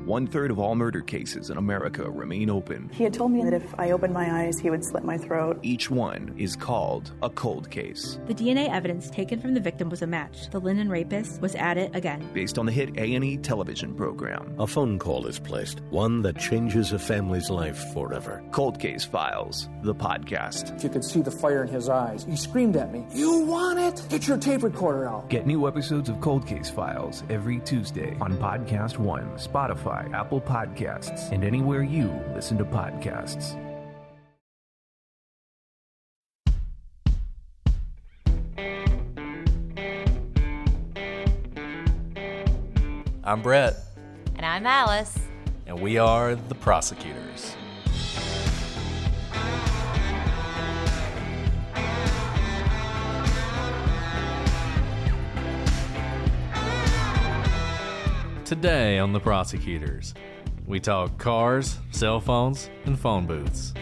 1/3 of all murder cases in America remain open. He had told me that if I opened my eyes, he would slit my throat. Each one is called a cold case. The DNA evidence taken from the victim was a match. The Linden rapist was at it again. Based on the hit A&E television program. A phone call is placed, one that changes a family's life forever. Cold Case Files, the podcast. You could see the fire in his eyes. He screamed at me, "You want it? Get your tape recorder out." Get new episodes of Cold Case Files every Tuesday on Podcast One, Spotify, Apple Podcasts, and anywhere you listen to podcasts. I'm Brett. And I'm Alice. And we are the Prosecutors. Today on the Prosecutors, we talk cars, cell phones, and phone booths.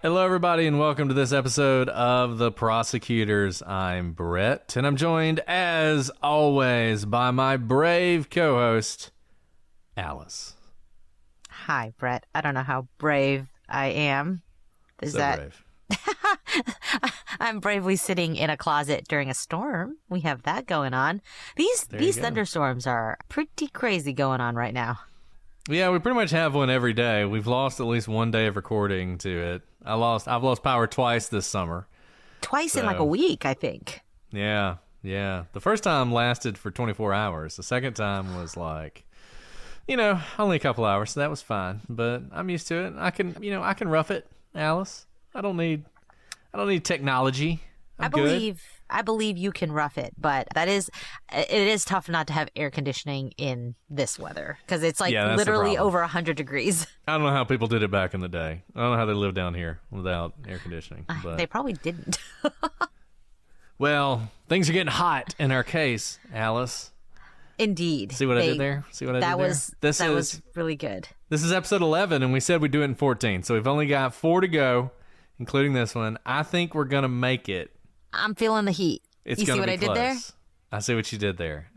Hello, everybody, and welcome to this episode of The Prosecutors. I'm Brett, and I'm joined, as always, by my brave co-host, Alice. Hi, Brett. I don't know how brave I am. Brave. I'm bravely sitting in a closet during a storm. We have that going on. These thunderstorms are pretty crazy going on right now. Yeah, we pretty much have one every day. We've lost at least one day of recording to it. I've lost power twice this summer. Twice in like a week, I think. Yeah. The first time lasted for 24 hours. The second time was like, only a couple hours, so that was fine. But I'm used to it. I can rough it, Alice. I don't need technology. I believe you can rough it, but it is tough not to have air conditioning in this weather because it's literally over 100 degrees. I don't know how people did it back in the day. I don't know how they lived down here without air conditioning. But they probably didn't. Well, things are getting hot in our case, Alice. Indeed. See what I did there? That was really good. This is episode 11, and we said we'd do it in 14, so we've only got 4 to go, including this one. I think we're going to make it. I'm feeling the heat. You see what I did there? I see what you did there.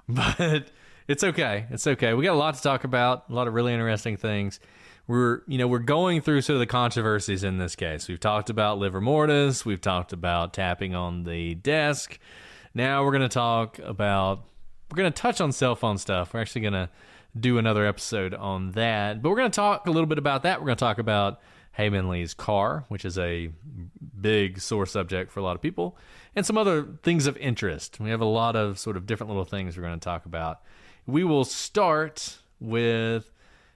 But it's okay. It's okay. We got a lot to talk about, a lot of really interesting things. We're going through sort of the controversies in this case. We've talked about livor mortis. We've talked about tapping on the desk. Now we're going to touch on cell phone stuff. We're actually going to do another episode on that. But we're going to talk a little bit about that. We're going to talk about Hae-Min Lee's car, which is a big sore subject for a lot of people, and some other things of interest. We have a lot of sort of different little things we're going to talk about. We will start with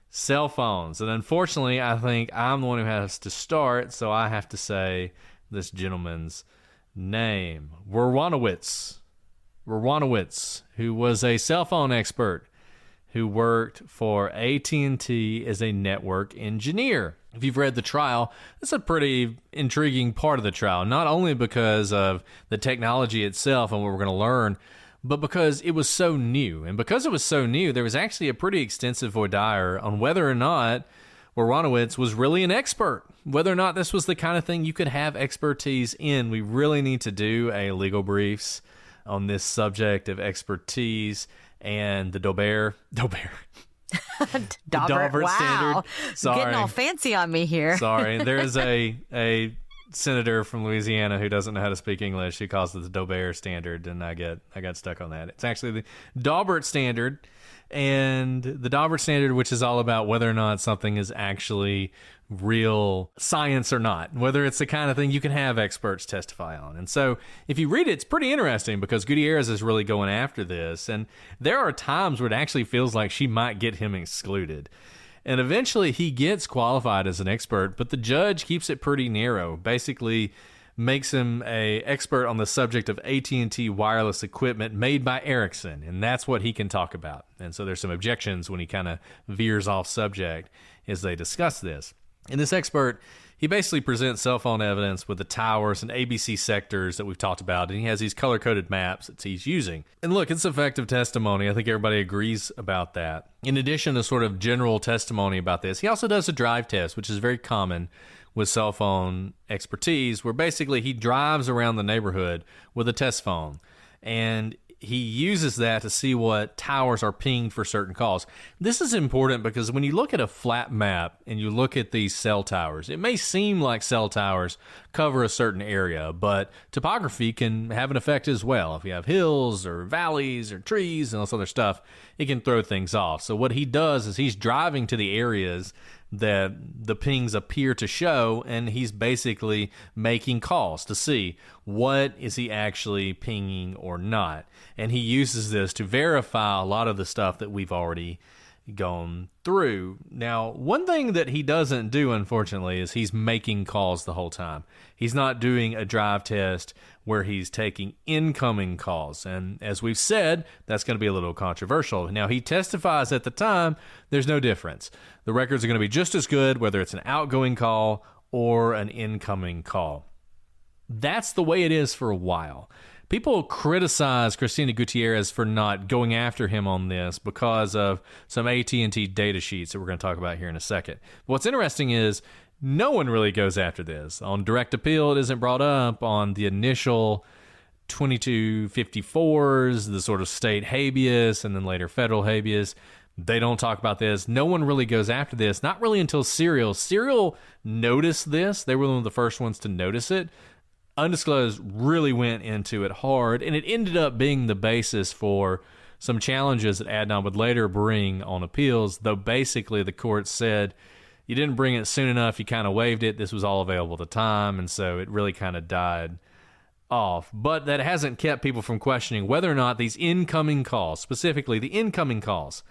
cell phones, and unfortunately, I think I'm the one who has to start, so I have to say this gentleman's name. Werwanowitz, who was a cell phone expert who worked for AT&T as a network engineer. If you've read the trial, it's a pretty intriguing part of the trial, not only because of the technology itself and what we're going to learn, but because it was so new. And because it was so new, there was actually a pretty extensive voir dire on whether or not Werwanowitz was really an expert, whether or not this was the kind of thing you could have expertise in. We really need to do a legal briefs on this subject of expertise and the Daubert wow. standard. Sorry. Getting all fancy on me here. Sorry. There is a senator from Louisiana who doesn't know how to speak English. He calls it the Daubert standard, and I got stuck on that. It's actually the Daubert standard, and the Daubert standard, which is all about whether or not something is actually real science or not, whether it's the kind of thing you can have experts testify on. And so if you read it, it's pretty interesting because Gutierrez is really going after this, and there are times where it actually feels like she might get him excluded. And eventually he gets qualified as an expert, but the judge keeps it pretty narrow. Basically, makes him a expert on the subject of AT&T wireless equipment made by Ericsson, and that's what he can talk about. And so there's some objections when he kind of veers off subject as they discuss this. And this expert, he basically presents cell phone evidence with the towers and ABC sectors that we've talked about, and he has these color-coded maps that he's using. And look, it's effective testimony. I think everybody agrees about that. In addition to sort of general testimony about this, he also does a drive test, which is very common with cell phone expertise, where basically he drives around the neighborhood with a test phone, and he uses that to see what towers are pinged for certain calls. This is important because when you look at a flat map and you look at these cell towers, it may seem like cell towers cover a certain area, but topography can have an effect as well. If you have hills or valleys or trees and all this other stuff, it can throw things off. So what he does is he's driving to the areas that the pings appear to show, and he's basically making calls to see what is he actually pinging or not. And he uses this to verify a lot of the stuff that we've already gone through. Now, one thing that he doesn't do, unfortunately, is he's making calls the whole time. He's not doing a drive test where he's taking incoming calls. And as we've said, that's going to be a little controversial. Now, he testifies at the time there's no difference. The records are going to be just as good whether it's an outgoing call or an incoming call. That's the way it is for a while. People criticize Cristina Gutierrez for not going after him on this because of some AT&T data sheets that we're going to talk about here in a second. What's interesting is no one really goes after this. On direct appeal, it isn't brought up. On the initial 2254s, the sort of state habeas and then later federal habeas, they don't talk about this. No one really goes after this, not really until Serial. Serial noticed this. They were one of the first ones to notice it. Undisclosed really went into it hard, and it ended up being the basis for some challenges that Adnan would later bring on appeals, though basically the court said, you didn't bring it soon enough, you kind of waived it, this was all available at the time, and so it really kind of died off. But that hasn't kept people from questioning whether or not these incoming calls, specifically the incoming calls,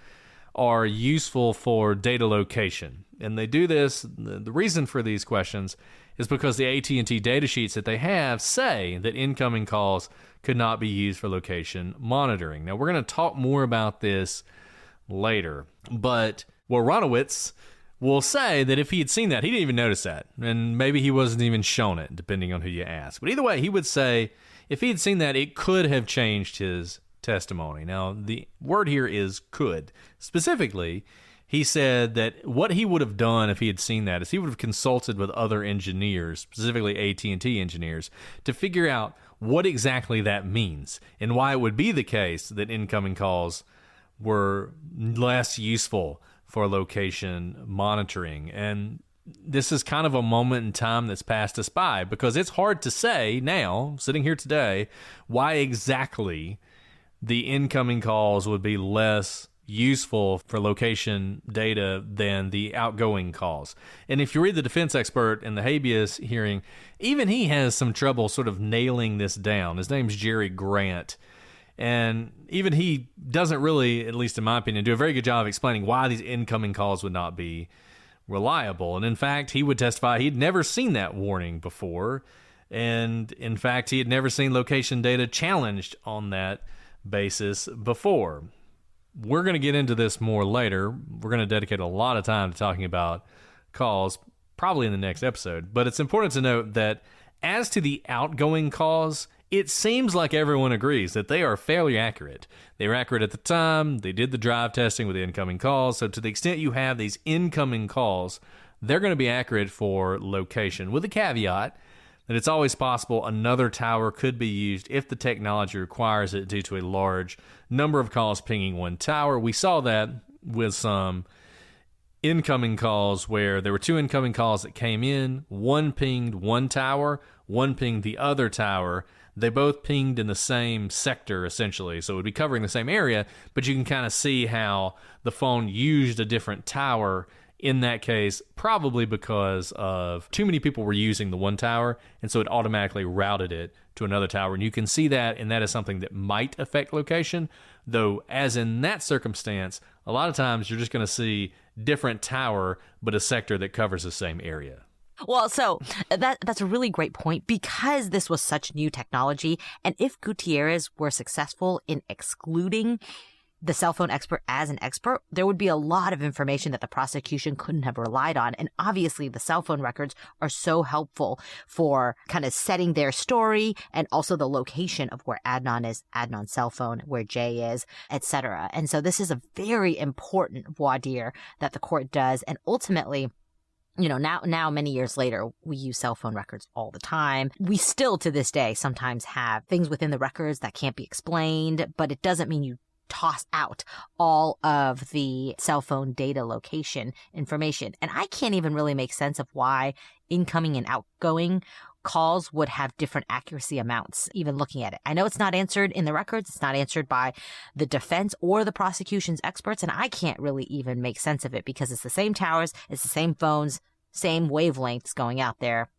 are useful for data location. And they do this, the reason for these questions is because the AT&T data sheets that they have say that incoming calls could not be used for location monitoring. Now, we're going to talk more about this later, but Ronowitz will say that if he had seen that, he didn't even notice that, and maybe he wasn't even shown it, depending on who you ask. But either way, he would say if he had seen that, it could have changed his testimony. Now, the word here is could. Specifically, he said that what he would have done if he had seen that is he would have consulted with other engineers, specifically AT&T engineers, to figure out what exactly that means and why it would be the case that incoming calls were less useful for location monitoring. And this is kind of a moment in time that's passed us by because it's hard to say now, sitting here today, why exactly the incoming calls would be less useful for location data than the outgoing calls. And if you read the defense expert in the habeas hearing, even he has some trouble sort of nailing this down. His name's Jerry Grant. And even he doesn't really, at least in my opinion, do a very good job of explaining why these incoming calls would not be reliable. And in fact, he would testify he'd never seen that warning before. And in fact, he had never seen location data challenged on that basis before. We're going to get into this more later. We're going to dedicate a lot of time to talking about calls, probably in the next episode. But it's important to note that as to the outgoing calls, it seems like everyone agrees that they are fairly accurate. They were accurate at the time. They did the drive testing with the incoming calls. So to the extent you have these incoming calls, they're going to be accurate for location, with the caveat that it's always possible another tower could be used if the technology requires it due to a large number of calls pinging one tower. We saw that with some incoming calls where there were two incoming calls that came in. One pinged one tower, one pinged the other tower. They both pinged in the same sector, essentially, so it would be covering the same area, but you can kind of see how the phone used a different tower in that case, probably because of too many people were using the one tower, and so it automatically routed it to another tower. And you can see that, and that is something that might affect location, though as in that circumstance, a lot of times you're just going to see different tower, but a sector that covers the same area. Well, so that's a really great point because this was such new technology. And if Gutierrez were successful in excluding the cell phone expert as an expert, there would be a lot of information that the prosecution couldn't have relied on. And obviously the cell phone records are so helpful for kind of setting their story and also the location of where Adnan is, Adnan's cell phone, where Jay is, etc. And so this is a very important voir dire that the court does. And ultimately, now many years later, we use cell phone records all the time. We still to this day sometimes have things within the records that can't be explained, but it doesn't mean you toss out all of the cell phone data location information. And I can't even really make sense of why incoming and outgoing calls would have different accuracy amounts, even looking at it. I know it's not answered in the records. It's not answered by the defense or the prosecution's experts. And I can't really even make sense of it because it's the same towers, it's the same phones, same wavelengths going out there.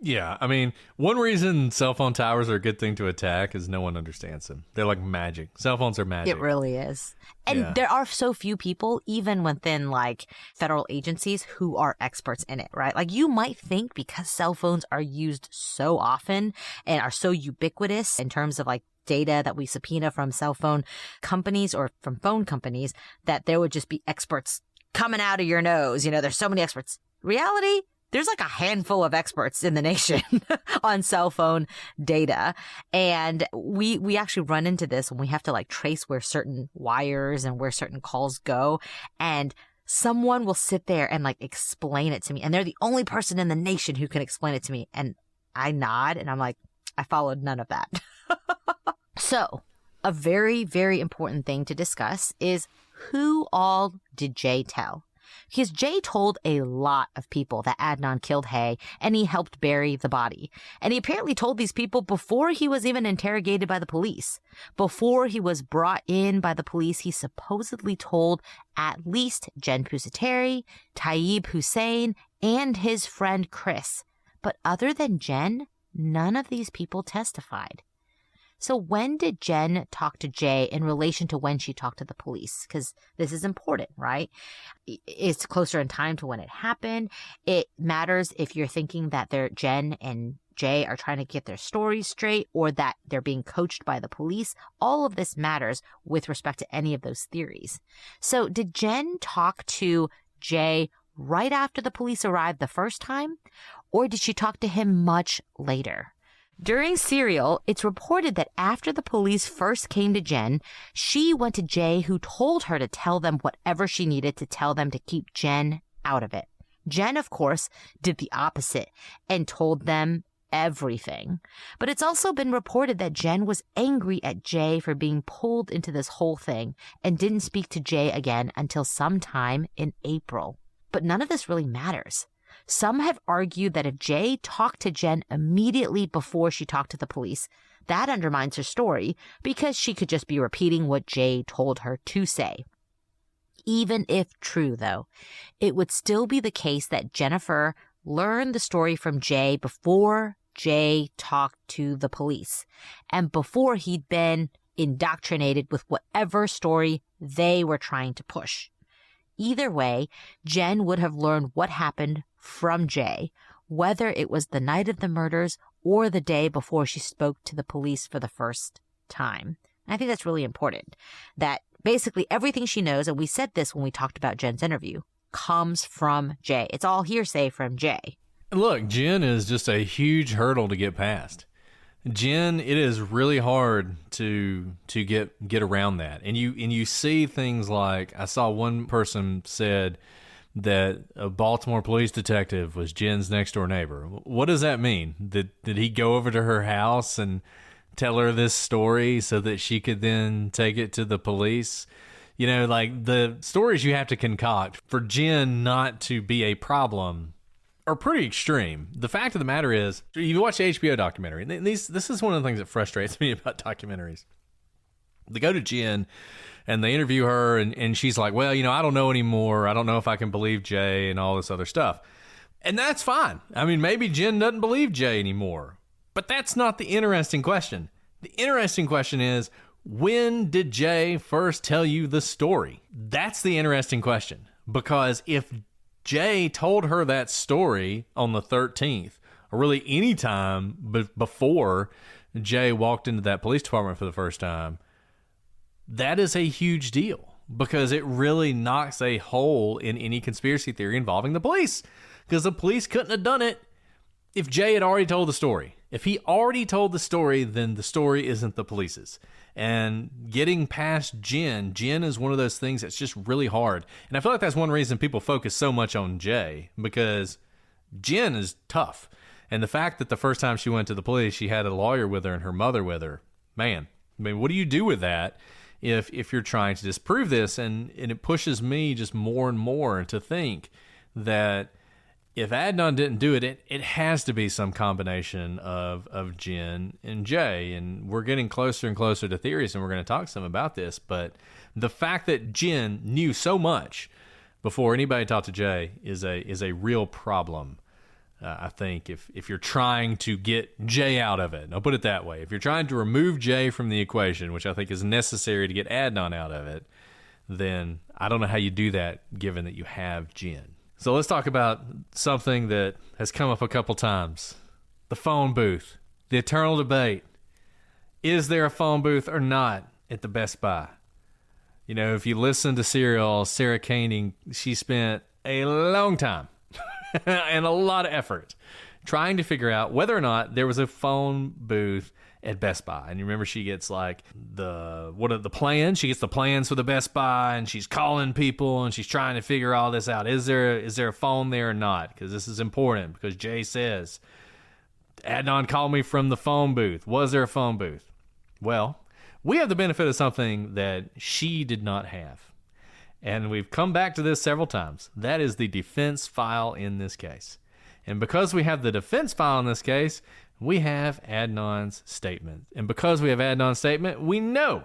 Yeah, I mean, one reason cell phone towers are a good thing to attack is no one understands them. They're like magic. Cell phones are magic. It really is. And there are so few people, even within like federal agencies, who are experts in it, right? Like you might think because cell phones are used so often and are so ubiquitous in terms of like data that we subpoena from cell phone companies or from phone companies, that there would just be experts coming out of your nose. There's so many experts. Reality? There's like a handful of experts in the nation on cell phone data. And we actually run into this when we have to like trace where certain wires and where certain calls go. And someone will sit there and like explain it to me. And they're the only person in the nation who can explain it to me. And I nod and I'm like, I followed none of that. So a very, very important thing to discuss is who all did Jay tell? Because Jay told a lot of people that Adnan killed Hay and he helped bury the body. And he apparently told these people before he was even interrogated by the police. Before he was brought in by the police, he supposedly told at least Jen Pusateri, Taib Hussein, and his friend Chris. But other than Jen, none of these people testified. So when did Jen talk to Jay in relation to when she talked to the police? Because this is important, right? It's closer in time to when it happened. It matters if you're thinking that Jen and Jay are trying to get their stories straight or that they're being coached by the police. All of this matters with respect to any of those theories. So did Jen talk to Jay right after the police arrived the first time? Or did she talk to him much later? During Serial, it's reported that after the police first came to Jen, she went to Jay, who told her to tell them whatever she needed to tell them to keep Jen out of it. Jen, of course, did the opposite and told them everything. But it's also been reported that Jen was angry at Jay for being pulled into this whole thing and didn't speak to Jay again until sometime in April. But none of this really matters. Some have argued that if Jay talked to Jen immediately before she talked to the police, that undermines her story because she could just be repeating what Jay told her to say. Even if true, though, it would still be the case that Jennifer learned the story from Jay before Jay talked to the police and before he'd been indoctrinated with whatever story they were trying to push. Either way, Jen would have learned what happened from Jay, whether it was the night of the murders or the day before she spoke to the police for the first time. And I think that's really important, that basically everything she knows, and we said this when we talked about Jen's interview, comes from Jay. It's all hearsay from Jay. Look, Jen is just a huge hurdle to get past. Jen, it is really hard to get around that. And you see things like, I saw one person said that a Baltimore police detective was Jen's next door neighbor. What does that mean? Did he go over to her house and tell her this story so that she could then take it to the police? Like the stories you have to concoct for Jen not to be a problem are pretty extreme. The fact of the matter is, you watch the HBO documentary, and this is one of the things that frustrates me about documentaries. They go to Jen and they interview her, and she's like, well, I don't know anymore. I don't know if I can believe Jay and all this other stuff. And that's fine. I mean, maybe Jen doesn't believe Jay anymore. But that's not the interesting question. The interesting question is, when did Jay first tell you the story? That's the interesting question. Because if Jay told her that story on the 13th, or really any time before Jay walked into that police department for the first time, that is a huge deal because it really knocks a hole in any conspiracy theory involving the police, because the police couldn't have done it if Jay had already told the story. If he already told the story, then the story isn't the police's. And getting past Jen is one of those things that's just really hard. And I feel like that's one reason people focus so much on Jay, because Jen is tough. And the fact that the first time she went to the police, she had a lawyer with her and her mother with her. Man, I mean, what do you do with that if you're trying to disprove this? And it pushes me just more and more to think that if Adnan didn't do it, it has to be some combination of Jen and Jay. And we're getting closer and closer to theories, and we're going to talk some about this. But the fact that Jen knew so much before anybody talked to Jay is a real problem. I think if you're trying to get Jay out of it, I'll put it that way. If you're trying to remove Jay from the equation, which I think is necessary to get Adnan out of it, then I don't know how you do that given that you have Jen. So let's talk about something that has come up a couple times. The phone booth. The eternal debate. Is there a phone booth or not at the Best Buy? You know, if you listen to Serial, Sarah Koenig, she spent a long time and a lot of effort trying to figure out whether or not there was a phone booth at Best Buy. And you remember she gets like the plans? She gets the plans for the Best Buy, and she's calling people and she's trying to figure all this out. Is there a phone there or not? Because this is important, because Jay says, Adnan called me from the phone booth. Was there a phone booth? Well, we have the benefit of something that she did not have. And we've come back to this several times. That is the defense file in this case. And because we have the defense file in this case, we have Adnan's statement. And because we have Adnan's statement, we know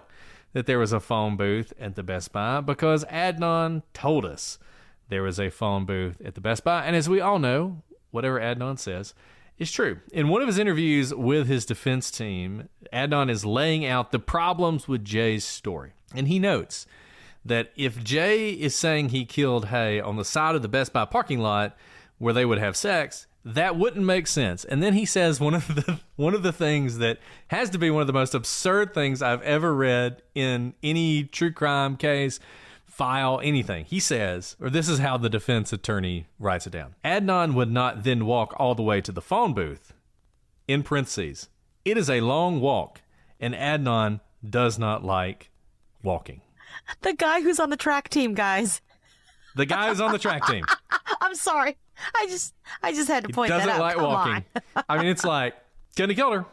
that there was a phone booth at the Best Buy because Adnan told us there was a phone booth at the Best Buy. And as we all know, whatever Adnan says is true. In one of his interviews with his defense team, Adnan is laying out the problems with Jay's story. And he notes that if Jay is saying he killed Hay on the side of the Best Buy parking lot where they would have sex, that wouldn't make sense. And then he says one of the things that has to be one of the most absurd things I've ever read in any true crime case, file, anything. He says, or this is how the defense attorney writes it down: Adnan would not then walk all the way to the phone booth. In parentheses, it is a long walk, and Adnan does not like walking. The guy who's on the track team, guys. The guy who's on the track team. I'm sorry. I just had to point that out. Doesn't like Come walking. on. I mean, it's like, couldn't have killed her.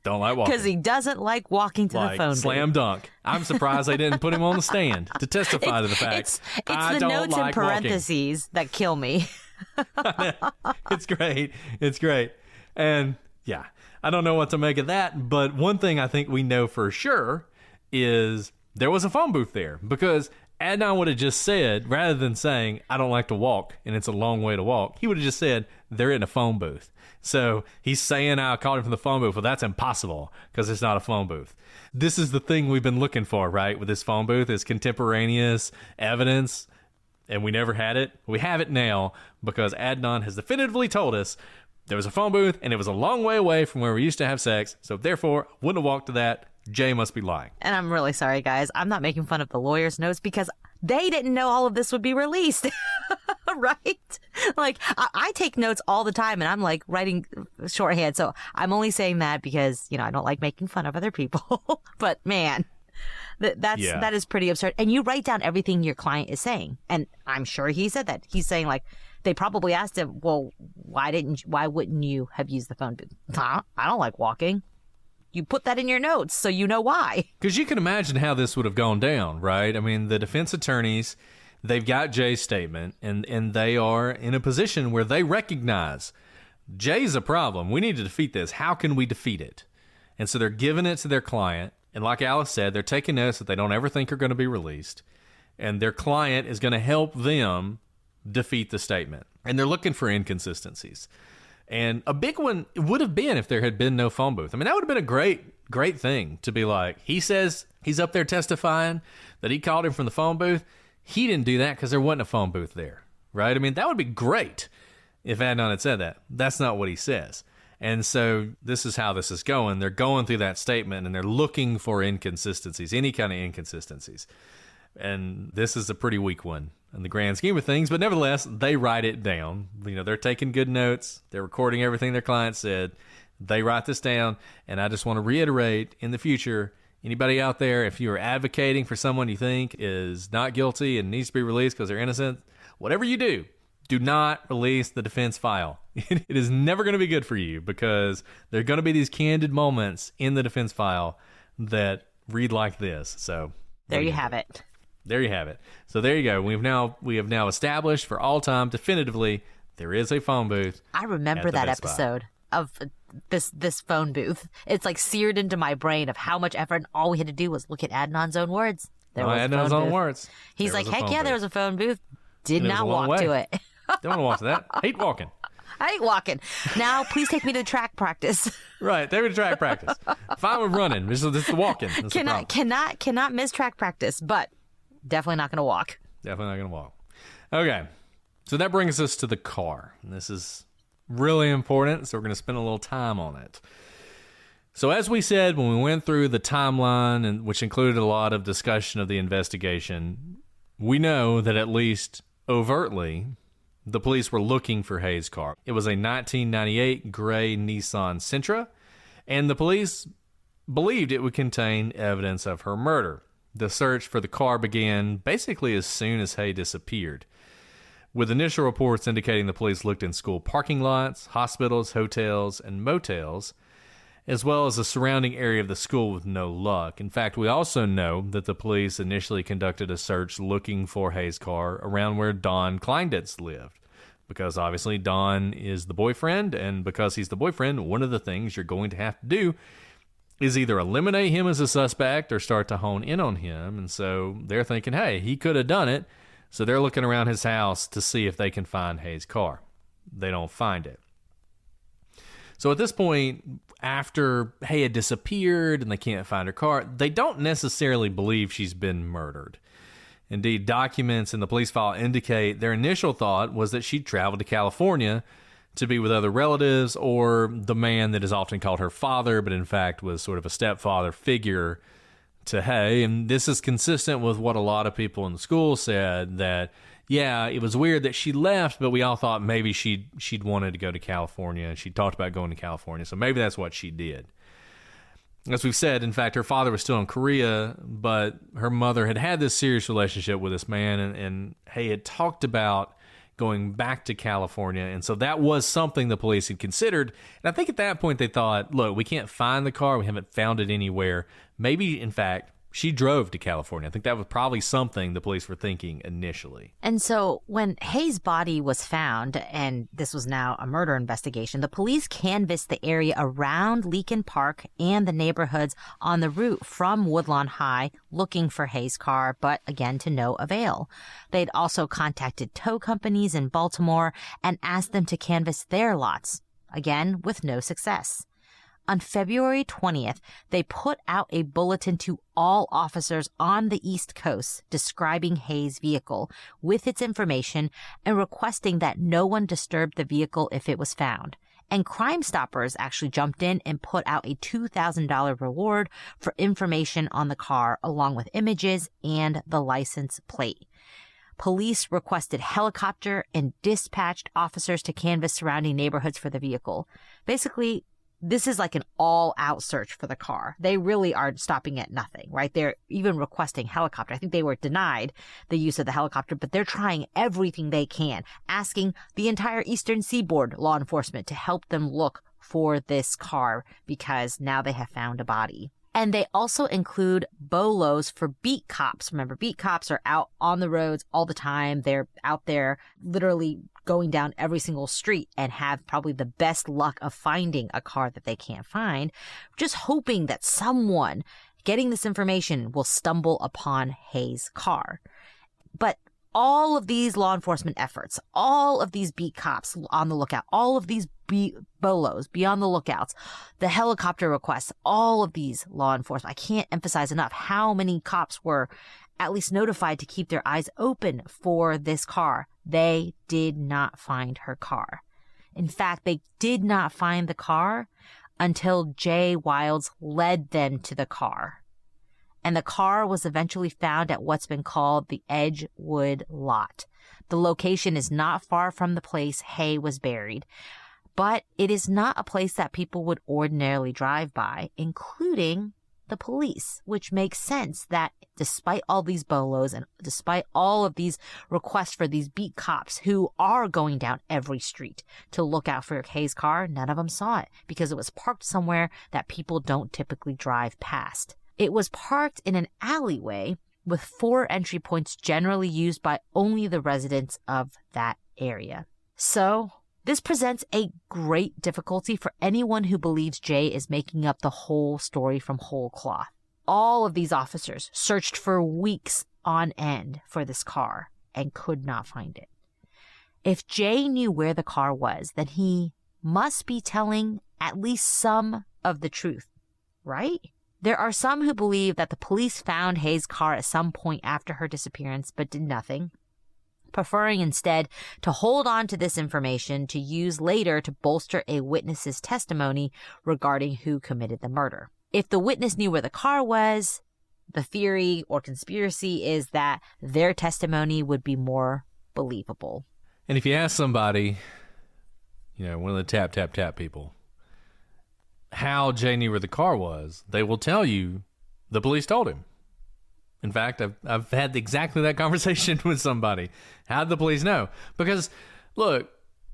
Don't like walking. Because he doesn't like walking to the phone slam booth. dunk. I'm surprised they didn't put him on the stand to testify to the fact. It's I the don't notes like in parentheses that kill me. It's great. It's great. And yeah, I don't know what to make of that. But one thing I think we know for sure is there was a phone booth there, because Adnan would have just said, rather than saying, I don't like to walk and it's a long way to walk, he would have just said, they're in a phone booth. So he's saying, I called him from the phone booth. Well, that's impossible because it's not a phone booth. This is the thing we've been looking for, right? With this phone booth is contemporaneous evidence, and we never had it. We have it now because Adnan has definitively told us there was a phone booth and it was a long way away from where we used to have sex. So therefore, I wouldn't have walked to that. Jay must be lying. And I'm really sorry, guys. I'm not making fun of the lawyer's notes because they didn't know all of this would be released. Right? Like, I take notes all the time and I'm like writing shorthand. So I'm only saying that because, you know, I don't like making fun of other people. But man, that is pretty absurd. And you write down everything your client is saying. And I'm sure he said that. He's saying, like, they probably asked him, well, why wouldn't you have used the phone booth? I don't like walking. You put that in your notes so you know why. Because you can imagine how this would have gone down, right? I mean, the defense attorneys, they've got Jay's statement, and they are in a position where they recognize Jay's a problem. We need to defeat this. How can we defeat it? And so they're giving it to their client. And like Alice said, they're taking notes that they don't ever think are going to be released. And their client is going to help them defeat the statement. And they're looking for inconsistencies. And a big one would have been if there had been no phone booth. I mean, that would have been a great thing to be like, he says he's up there testifying that he called him from the phone booth. He didn't do that because there wasn't a phone booth there. right? I mean, that would be great if Adnan had said that. That's not what he says. And so this is how this is going. They're going through that statement and they're looking for inconsistencies, any kind of inconsistencies. And this is a pretty weak one in the grand scheme of things, but nevertheless, they write it down. You know, they're taking good notes. They're recording everything their client said. They write this down. And I just want to reiterate, in the future, anybody out there, if you are advocating for someone you think is not guilty and needs to be released because they're innocent, whatever you do, do not release the defense file. It is never going to be good for you because there are going to be these candid moments in the defense file that read like this. So there you have it. There you have it. So there you go. We have now established for all time definitively there is a phone booth. I remember that episode of this phone booth. It's like seared into my brain of how much effort, and all we had to do was look at Adnan's own words. Adnan's own words. He's like, heck yeah, there was a phone booth. Did not walk to it. Don't want to walk to that. Hate walking. I hate walking. Now, please take me to track practice. Right, they would track practice. Fine with running. This is the walking. Cannot miss track practice, but definitely not going to walk. Definitely not going to walk. Okay, so that brings us to the car. And this is really important, so we're going to spend a little time on it. So as we said, when we went through the timeline, and which included a lot of discussion of the investigation, we know that at least overtly, the police were looking for Hayes' car. It was a 1998 gray Nissan Sentra, and the police believed it would contain evidence of her murder. The search for the car began basically as soon as Hay disappeared, with initial reports indicating the police looked in school parking lots, hospitals, hotels, and motels, as well as the surrounding area of the school with no luck. In fact, we also know that the police initially conducted a search looking for Hayes' car around where Don Kleinditz lived, because obviously Don is the boyfriend, and because he's the boyfriend, one of the things you're going to have to do is either eliminate him as a suspect or start to hone in on him. And so they're thinking, hey, he could have done it. So they're looking around his house to see if they can find Hayes' car. They don't find it. So at this point, after Hay had disappeared and they can't find her car, they don't necessarily believe she's been murdered. Indeed, documents in the police file indicate their initial thought was that she'd traveled to California to be with other relatives, or the man that is often called her father, but in fact was sort of a stepfather figure to Hay. And this is consistent with what a lot of people in the school said, that yeah, it was weird that she left, but we all thought maybe she'd wanted to go to California. She talked about going to California, so maybe that's what she did. As we've said, in fact, her father was still in Korea, but her mother had this serious relationship with this man, and Hay had talked about going back to California, and so that was something the police had considered. And I think at that point they thought, look, we can't find the car, we haven't found it anywhere. Maybe, in fact, she drove to California. I think that was probably something the police were thinking initially. And so when Hayes' body was found, and this was now a murder investigation, the police canvassed the area around Leakin Park and the neighborhoods on the route from Woodlawn High looking for Hayes' car, but again, to no avail. They'd also contacted tow companies in Baltimore and asked them to canvass their lots, again, with no success. On February 20th, they put out a bulletin to all officers on the East Coast describing Hayes' vehicle with its information and requesting that no one disturb the vehicle if it was found. And Crime Stoppers actually jumped in and put out a $2,000 reward for information on the car, along with images and the license plate. Police requested helicopter and dispatched officers to canvass surrounding neighborhoods for the vehicle. Basically, this is like an all-out search for the car. They really are stopping at nothing, right? They're even requesting helicopter. I think they were denied the use of the helicopter, but they're trying everything they can, asking the entire Eastern Seaboard law enforcement to help them look for this car because now they have found a body. And they also include bolos for beat cops. Remember, beat cops are out on the roads all the time. They're out there literally going down every single street and have probably the best luck of finding a car that they can't find, just hoping that someone getting this information will stumble upon Hayes' car. But all of these law enforcement efforts, all of these beat cops on the lookout, all of these bolos be on the lookouts, the helicopter requests, all of these law enforcement, I can't emphasize enough how many cops were at least notified to keep their eyes open for this car. They did not find her car. In fact, they did not find the car until Jay Wilds led them to the car. And the car was eventually found at what's been called the Edgewood Lot. The location is not far from the place Hay was buried, but it is not a place that people would ordinarily drive by, including the police, which makes sense that despite all these bolos and despite all of these requests for these beat cops who are going down every street to look out for Hay's car, none of them saw it because it was parked somewhere that people don't typically drive past. It was parked in an alleyway with 4 entry points generally used by only the residents of that area. So this presents a great difficulty for anyone who believes Jay is making up the whole story from whole cloth. All of these officers searched for weeks on end for this car and could not find it. If Jay knew where the car was, then he must be telling at least some of the truth, right? There are some who believe that the police found Hay's car at some point after her disappearance but did nothing, preferring instead to hold on to this information to use later to bolster a witness's testimony regarding who committed the murder. If the witness knew where the car was, the theory or conspiracy is that their testimony would be more believable. And if you ask somebody, one of the tap people, how Jay knew where the car was, they will tell you the police told him. In fact, I've had exactly that conversation with somebody. How did the police know? Because, look,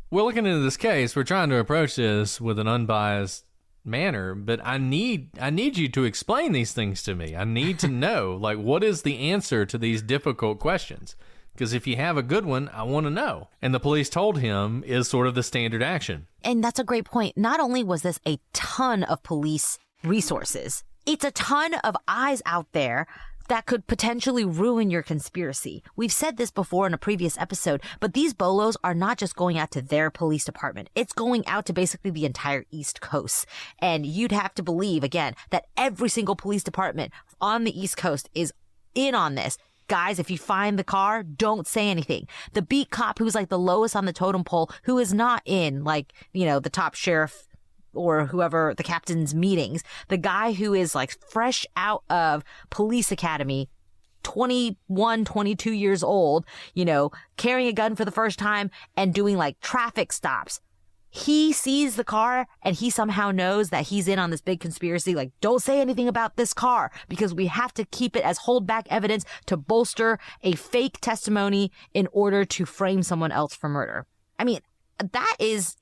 we're looking into this case. We're trying to approach this with an unbiased manner, but I need you to explain these things to me. I need to know, what is the answer to these difficult questions? Because if you have a good one, I want to know. And the police told him is sort of the standard action. And that's a great point. Not only was this a ton of police resources, it's a ton of eyes out there that could potentially ruin your conspiracy. We've said this before in a previous episode, but these bolos are not just going out to their police department. It's going out to basically the entire East Coast. And you'd have to believe, again, that every single police department on the East Coast is in on this. Guys, if you find the car, don't say anything. The beat cop who's the lowest on the totem pole, who is not in the top sheriff or whoever, the captain's meetings, the guy who is fresh out of police academy, 21, 22 years old, carrying a gun for the first time and doing traffic stops. He sees the car and he somehow knows that he's in on this big conspiracy. Don't say anything about this car because we have to keep it as holdback evidence to bolster a fake testimony in order to frame someone else for murder. I mean, that is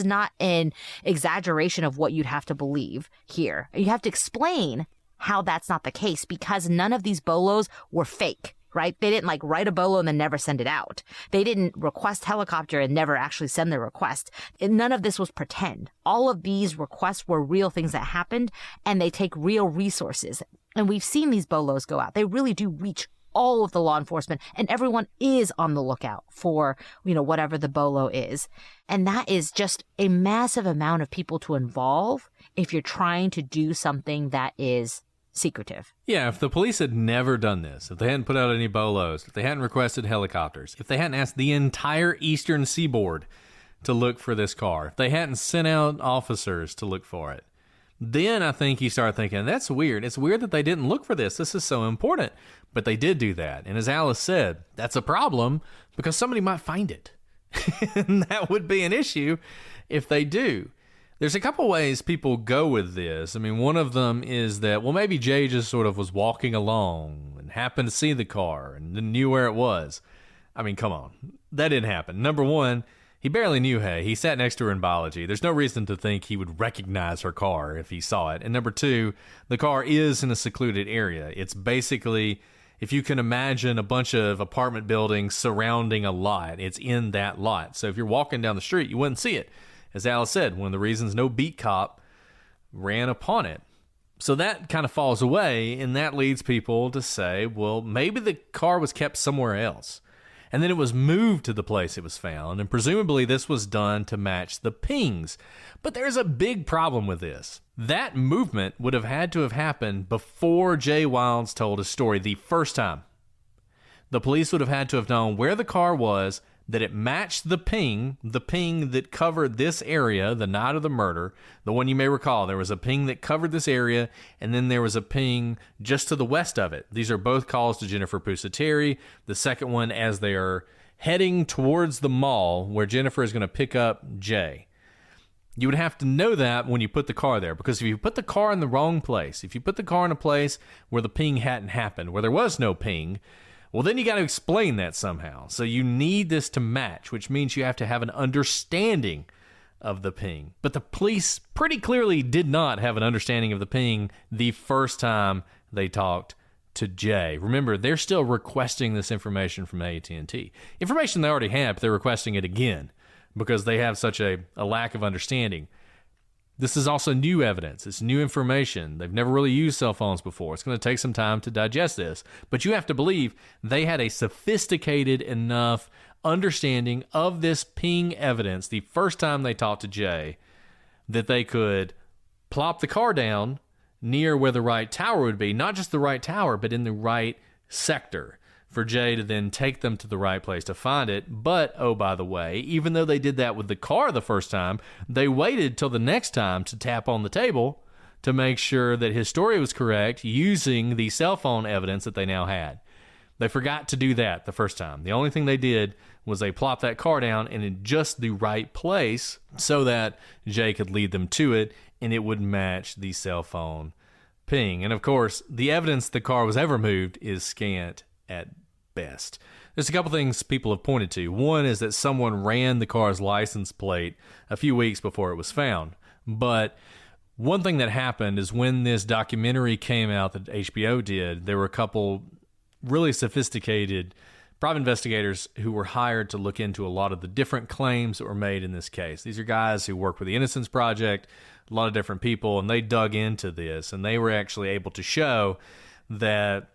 not an exaggeration of what you'd have to believe here. You have to explain how that's not the case because none of these bolos were fake. Right? They didn't write a bolo and then never send it out. They didn't request helicopter and never actually send the request. And none of this was pretend. All of these requests were real things that happened and they take real resources. And we've seen these bolos go out. They really do reach all of the law enforcement and everyone is on the lookout for, whatever the bolo is. And that is just a massive amount of people to involve if you're trying to do something that is secretive. Yeah, if the police had never done this, if they hadn't put out any bolos, if they hadn't requested helicopters, if they hadn't asked the entire eastern seaboard to look for this car, if they hadn't sent out officers to look for it, then I think you start thinking, that's weird. It's weird that they didn't look for this. This is so important. But they did do that. And as Alice said, that's a problem because somebody might find it. And that would be an issue if they do. There's a couple ways people go with this. I mean, one of them is that, maybe Jay just sort of was walking along and happened to see the car and then knew where it was. I mean, come on. That didn't happen. Number one, he barely knew Hay. He sat next to her in biology. There's no reason to think he would recognize her car if he saw it. And number two, the car is in a secluded area. It's basically, if you can imagine a bunch of apartment buildings surrounding a lot, it's in that lot. So if you're walking down the street, you wouldn't see it. As Alice said, one of the reasons no beat cop ran upon it. So that kind of falls away, and that leads people to say, maybe the car was kept somewhere else. And then it was moved to the place it was found, and presumably this was done to match the pings. But there's a big problem with this. That movement would have had to have happened before Jay Wilds told his story the first time. the police would have had to have known where the car was, that it matched the ping that covered this area the night of the murder. The one you may recall, there was a ping that covered this area, and then there was a ping just to the west of it. These are both calls to Jennifer Pusateri. The second one as they are heading towards the mall where Jennifer is going to pick up Jay. You would have to know that when you put the car there, because if you put the car in the wrong place, if you put the car in a place where the ping hadn't happened, where there was no ping, well, then you got to explain that somehow. So you need this to match, which means you have to have an understanding of the ping. But the police pretty clearly did not have an understanding of the ping the first time they talked to Jay. Remember, they're still requesting this information from AT&T. Information they already have, but they're requesting it again because they have such a lack of understanding. This is also new evidence. It's new information. They've never really used cell phones before. It's going to take some time to digest this. But you have to believe they had a sophisticated enough understanding of this ping evidence the first time they talked to Jay that they could plop the car down near where the right tower would be. Not just the right tower, but in the right sector for Jay to then take them to the right place to find it. But, oh, by the way, even though they did that with the car the first time, they waited till the next time to tap on the table to make sure that his story was correct using the cell phone evidence that they now had. They forgot to do that the first time. The only thing they did was they plopped that car down and in just the right place so that Jay could lead them to it and it would match the cell phone ping. And, of course, the evidence the car was ever moved is scant at best. There's a couple things people have pointed to. One is that someone ran the car's license plate a few weeks before it was found. But one thing that happened is when this documentary came out that HBO did, there were a couple really sophisticated private investigators who were hired to look into a lot of the different claims that were made in this case. These are guys who work with the Innocence Project, a lot of different people, and they dug into this, and they were actually able to show that.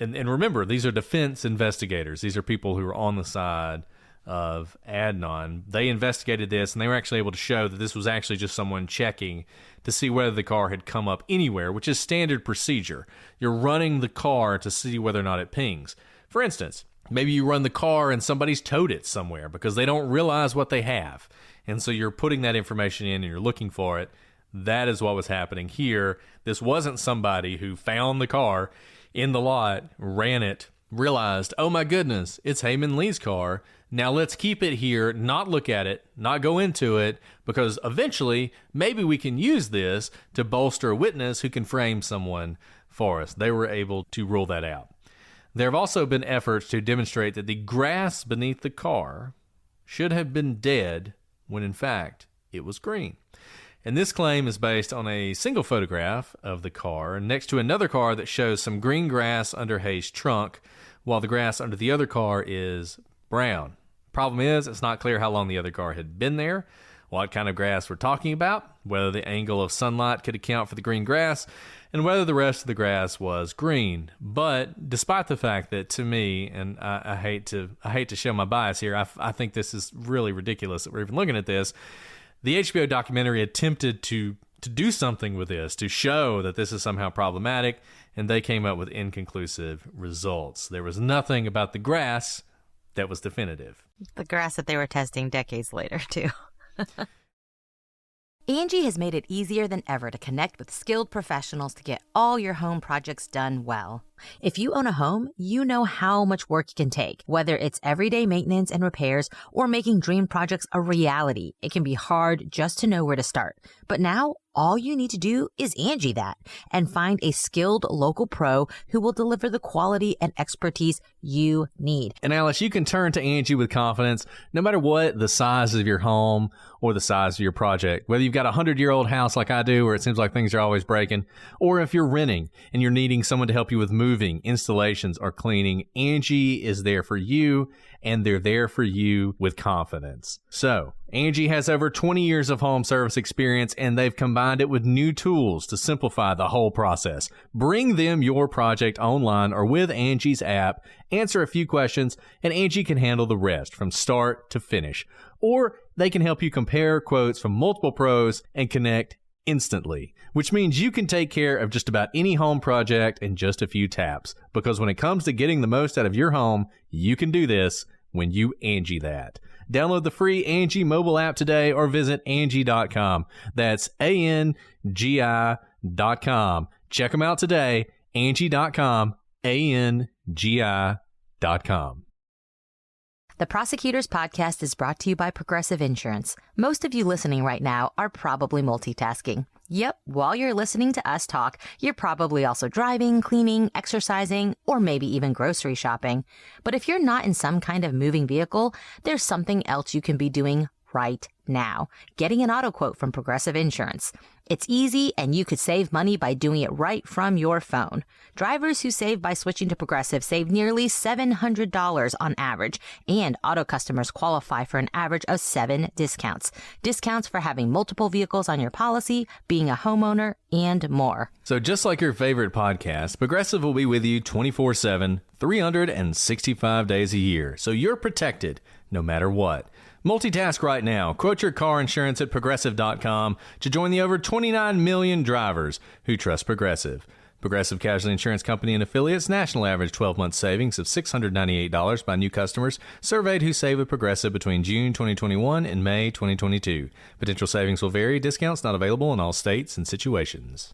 And remember, these are defense investigators. These are people who are on the side of Adnan. They investigated this, and they were actually able to show that this was actually just someone checking to see whether the car had come up anywhere, which is standard procedure. You're running the car to see whether or not it pings. For instance, maybe you run the car and somebody's towed it somewhere because they don't realize what they have. And so you're putting that information in and you're looking for it. That is what was happening here. This wasn't somebody who found the car in the lot, ran it, realized, oh my goodness, it's Heyman Lee's car. Now let's keep it here, not look at it, not go into it, because eventually maybe we can use this to bolster a witness who can frame someone for us. They were able to rule that out. There have also been efforts to demonstrate that the grass beneath the car should have been dead when in fact it was green. And this claim is based on a single photograph of the car next to another car that shows some green grass under Hayes' trunk, while the grass under the other car is brown. Problem is, it's not clear how long the other car had been there, what kind of grass we're talking about, whether the angle of sunlight could account for the green grass, and whether the rest of the grass was green. But despite the fact that, to me, and I hate to show my bias here, I think this is really ridiculous that we're even looking at this. The HBO documentary attempted to do something with this, to show that this is somehow problematic, and they came up with inconclusive results. There was nothing about the grass that was definitive. The grass that they were testing decades later, too. Angi has made it easier than ever to connect with skilled professionals to get all your home projects done well. If you own a home, you know how much work it can take. Whether it's everyday maintenance and repairs or making dream projects a reality, it can be hard just to know where to start. But now, all you need to do is Angi that and find a skilled local pro who will deliver the quality and expertise you need. And Alice, you can turn to Angi with confidence no matter what the size of your home or the size of your project. Whether you've got a 100-year-old house like I do where it seems like things are always breaking, or if you're renting and you're needing someone to help you with moving, installations, or cleaning, Angi is there for you, and they're there for you with confidence. So, Angi has over 20 years of home service experience, and they've combined it with new tools to simplify the whole process. Bring them your project online or with Angi's app, answer a few questions, and Angi can handle the rest from start to finish. Or they can help you compare quotes from multiple pros and connect instantly, which means you can take care of just about any home project in just a few taps. Because when it comes to getting the most out of your home, you can do this when you Angi that. Download the free Angi mobile app today or visit Angi.com. That's ANGI.com. Check them out today. Angi.com. ANGI.com. The Prosecutors podcast is brought to you by Progressive Insurance. Most of you listening right now are probably multitasking. Yep, while you're listening to us talk, you're probably also driving, cleaning, exercising, or maybe even grocery shopping. But if you're not in some kind of moving vehicle, there's something else you can be doing right now. Getting an auto quote from Progressive Insurance. It's easy, and you could save money by doing it right from your phone. Drivers who save by switching to Progressive save nearly $700 on average, and auto customers qualify for an average of 7 discounts. Discounts for having multiple vehicles on your policy, being a homeowner, and more. So just like your favorite podcast, Progressive will be with you 24/7, 365 days a year, so you're protected no matter what. Multitask right now. Quote your car insurance at Progressive.com to join the over 29 million drivers who trust Progressive. Progressive Casualty Insurance Company and Affiliates. National average 12-month savings of $698 by new customers surveyed who save with Progressive between June 2021 and May 2022. Potential savings will vary. Discounts not available in all states and situations.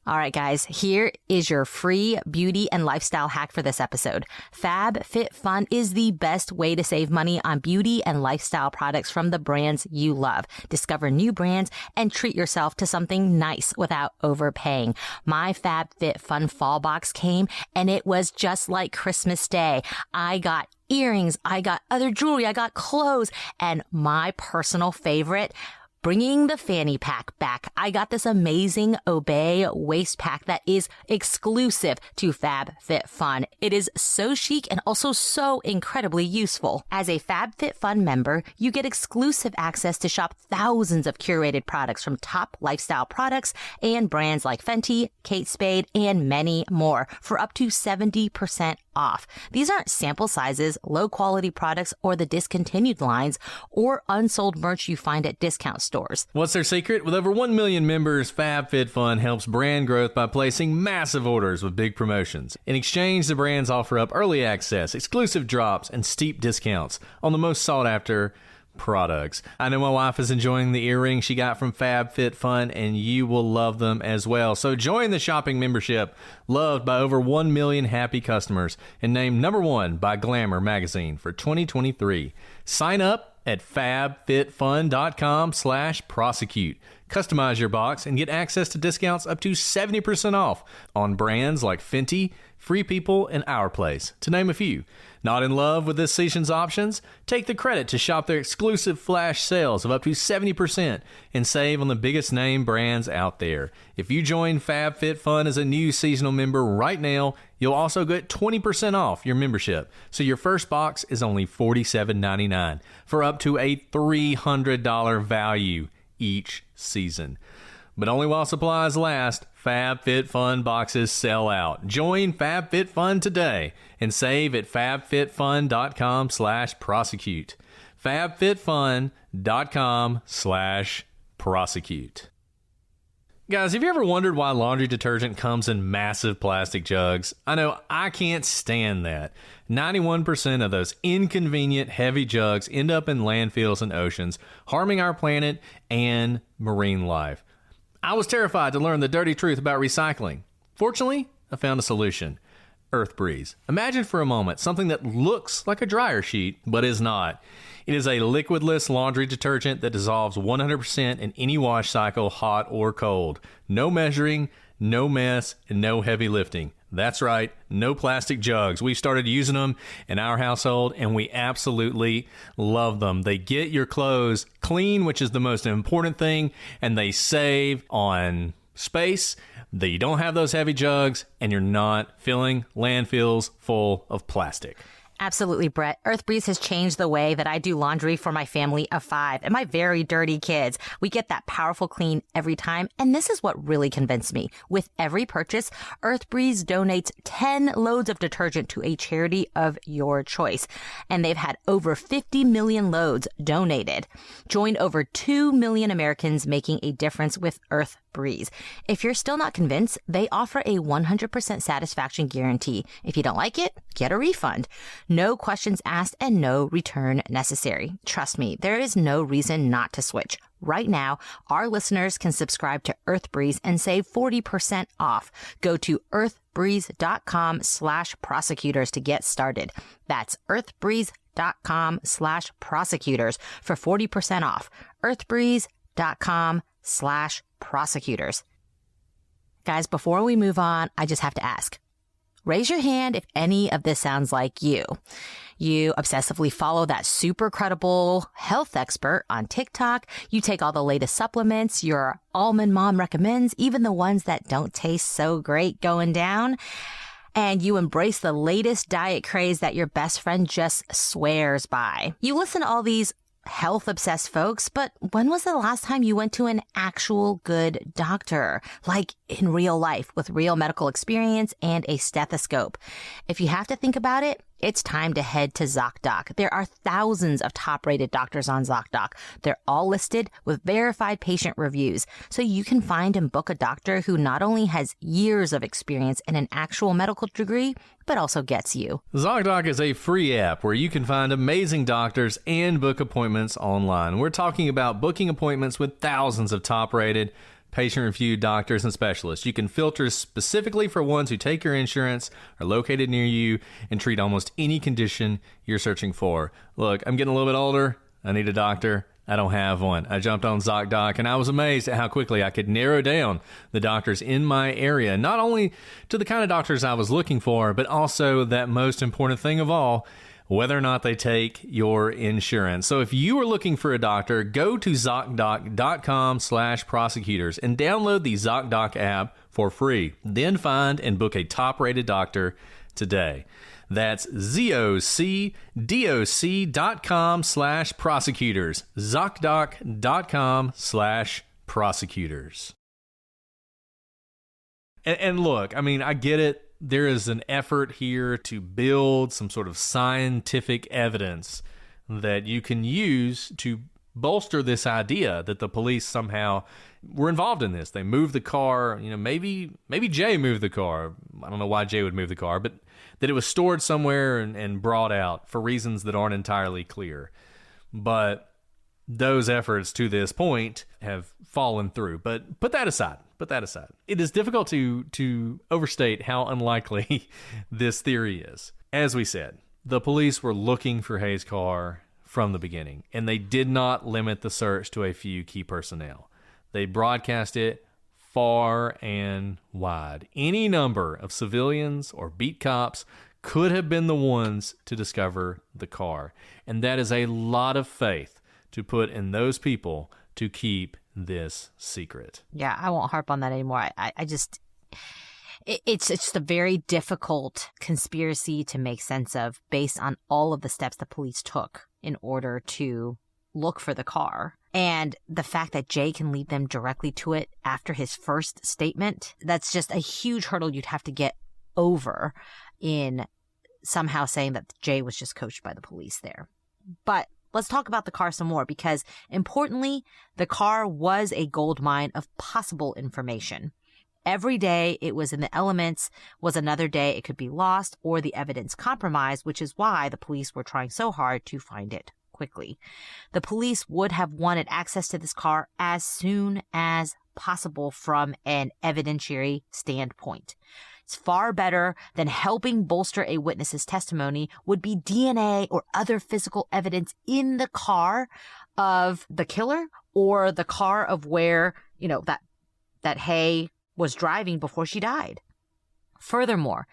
All right, guys, here is your free beauty and lifestyle hack for this episode. FabFitFun is the best way to save money on beauty and lifestyle products from the brands you love. Discover new brands and treat yourself to something nice without overpaying. My FabFitFun fall box came and it was just like Christmas Day. I got earrings, I got other jewelry, I got clothes, and my personal favorite, bringing the fanny pack back. I got this amazing Obey waist pack that is exclusive to FabFitFun. It is so chic and also so incredibly useful. As a FabFitFun member, you get exclusive access to shop thousands of curated products from top lifestyle products and brands like Fenty, Kate Spade, and many more for up to 70% off. These aren't sample sizes, low quality products, or the discontinued lines or unsold merch you find at discount stores. What's their secret? With over 1 million members, FabFitFun helps brand growth by placing massive orders with big promotions. In exchange, the brands offer up early access, exclusive drops, and steep discounts on the most sought after products. I know my wife is enjoying the earrings she got from FabFitFun, and you will love them as well. So join the shopping membership, loved by over 1 million happy customers, and named #1 by Glamour magazine for 2023. Sign up at fabfitfun.com/prosecute. Customize your box and get access to discounts up to 70% off on brands like Fenty, Free People, and Our Place, to name a few. Not in love with this season's options? Take the credit to shop their exclusive flash sales of up to 70% and save on the biggest name brands out there. If you join FabFitFun as a new seasonal member right now, you'll also get 20% off your membership. So your first box is only $47.99 for up to a $300 value each season. But only while supplies last. FabFitFun boxes sell out. Join FabFitFun today and save at fabfitfun.com/prosecute. fabfitfun.com/prosecute. Guys, have you ever wondered why laundry detergent comes in massive plastic jugs? I know I can't stand that. 91% of those inconvenient, heavy jugs end up in landfills and oceans, harming our planet and marine life. I was terrified to learn the dirty truth about recycling. Fortunately, I found a solution. EarthBreeze. Imagine for a moment something that looks like a dryer sheet, but is not. It is a liquidless laundry detergent that dissolves 100% in any wash cycle, hot or cold. No measuring, no mess, and no heavy lifting. That's right, no plastic jugs. We've started using them in our household, and we absolutely love them. They get your clothes clean, which is the most important thing, and they save on space. That you don't have those heavy jugs, and you're not filling landfills full of plastic. Absolutely, Brett. EarthBreeze has changed the way that I do laundry for my family of 5 and my very dirty kids. We get that powerful clean every time, and this is what really convinced me. With every purchase, EarthBreeze donates 10 loads of detergent to a charity of your choice, and they've had over 50 million loads donated. Join over 2 million Americans making a difference with EarthBreeze. If you're still not convinced, they offer a 100% satisfaction guarantee. If you don't like it, get a refund. No questions asked and no return necessary. Trust me, there is no reason not to switch. Right now, our listeners can subscribe to EarthBreeze and save 40% off. Go to earthbreeze.com/prosecutors to get started. That's earthbreeze.com/prosecutors for 40% off. earthbreeze.com/prosecutors. Guys, before we move on, I just have to ask. Raise your hand if any of this sounds like you. You obsessively follow that super credible health expert on TikTok. You take all the latest supplements your almond mom recommends, even the ones that don't taste so great going down. And you embrace the latest diet craze that your best friend just swears by. You listen to all these health-obsessed folks, but when was the last time you went to an actual good doctor? Like in real life, with real medical experience and a stethoscope. If you have to think about it, it's time to head to ZocDoc. There are thousands of top-rated doctors on ZocDoc. They're all listed with verified patient reviews, so you can find and book a doctor who not only has years of experience and an actual medical degree, but also gets you. ZocDoc is a free app where you can find amazing doctors and book appointments online. We're talking about booking appointments with thousands of top-rated, patient-reviewed doctors and specialists. You can filter specifically for ones who take your insurance, are located near you, and treat almost any condition you're searching for. Look, I'm getting a little bit older. I need a doctor. I don't have one. I jumped on ZocDoc, and I was amazed at how quickly I could narrow down the doctors in my area, not only to the kind of doctors I was looking for, but also that most important thing of all, whether or not they take your insurance. So if you are looking for a doctor, go to ZocDoc.com/prosecutors and download the ZocDoc app for free. Then find and book a top-rated doctor today. That's ZocDoc.com/prosecutors. ZocDoc.com/prosecutors. And look, I mean, I get it. There is an effort here to build some sort of scientific evidence that you can use to bolster this idea that the police somehow were involved in this. They moved the car, maybe Jay moved the car. I don't know why Jay would move the car, but that it was stored somewhere and brought out for reasons that aren't entirely clear. But those efforts to this point have fallen through. But put that aside. It is difficult to overstate how unlikely this theory is. As we said, the police were looking for Hayes' car from the beginning, and they did not limit the search to a few key personnel. They broadcast it far and wide. Any number of civilians or beat cops could have been the ones to discover the car, and that is a lot of faith to put in those people to keep this secret. Yeah, I won't harp on that anymore. It's just a very difficult conspiracy to make sense of based on all of the steps the police took in order to look for the car. And the fact that Jay can lead them directly to it after his first statement, that's just a huge hurdle you'd have to get over in somehow saying that Jay was just coached by the police there. But let's talk about the car some more, because importantly, the car was a gold mine of possible information. Every day it was in the elements was another day it could be lost or the evidence compromised, which is why the police were trying so hard to find it quickly. The police would have wanted access to this car as soon as possible from an evidentiary standpoint. It's far better than helping bolster a witness's testimony would be DNA or other physical evidence in the car of the killer or the car of where, that Hay was driving before she died. Furthermore,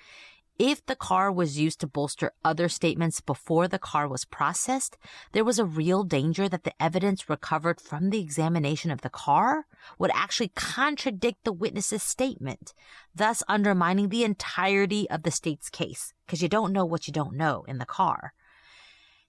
If the car was used to bolster other statements before the car was processed, there was a real danger that the evidence recovered from the examination of the car would actually contradict the witness's statement, thus undermining the entirety of the state's case, because you don't know what you don't know in the car.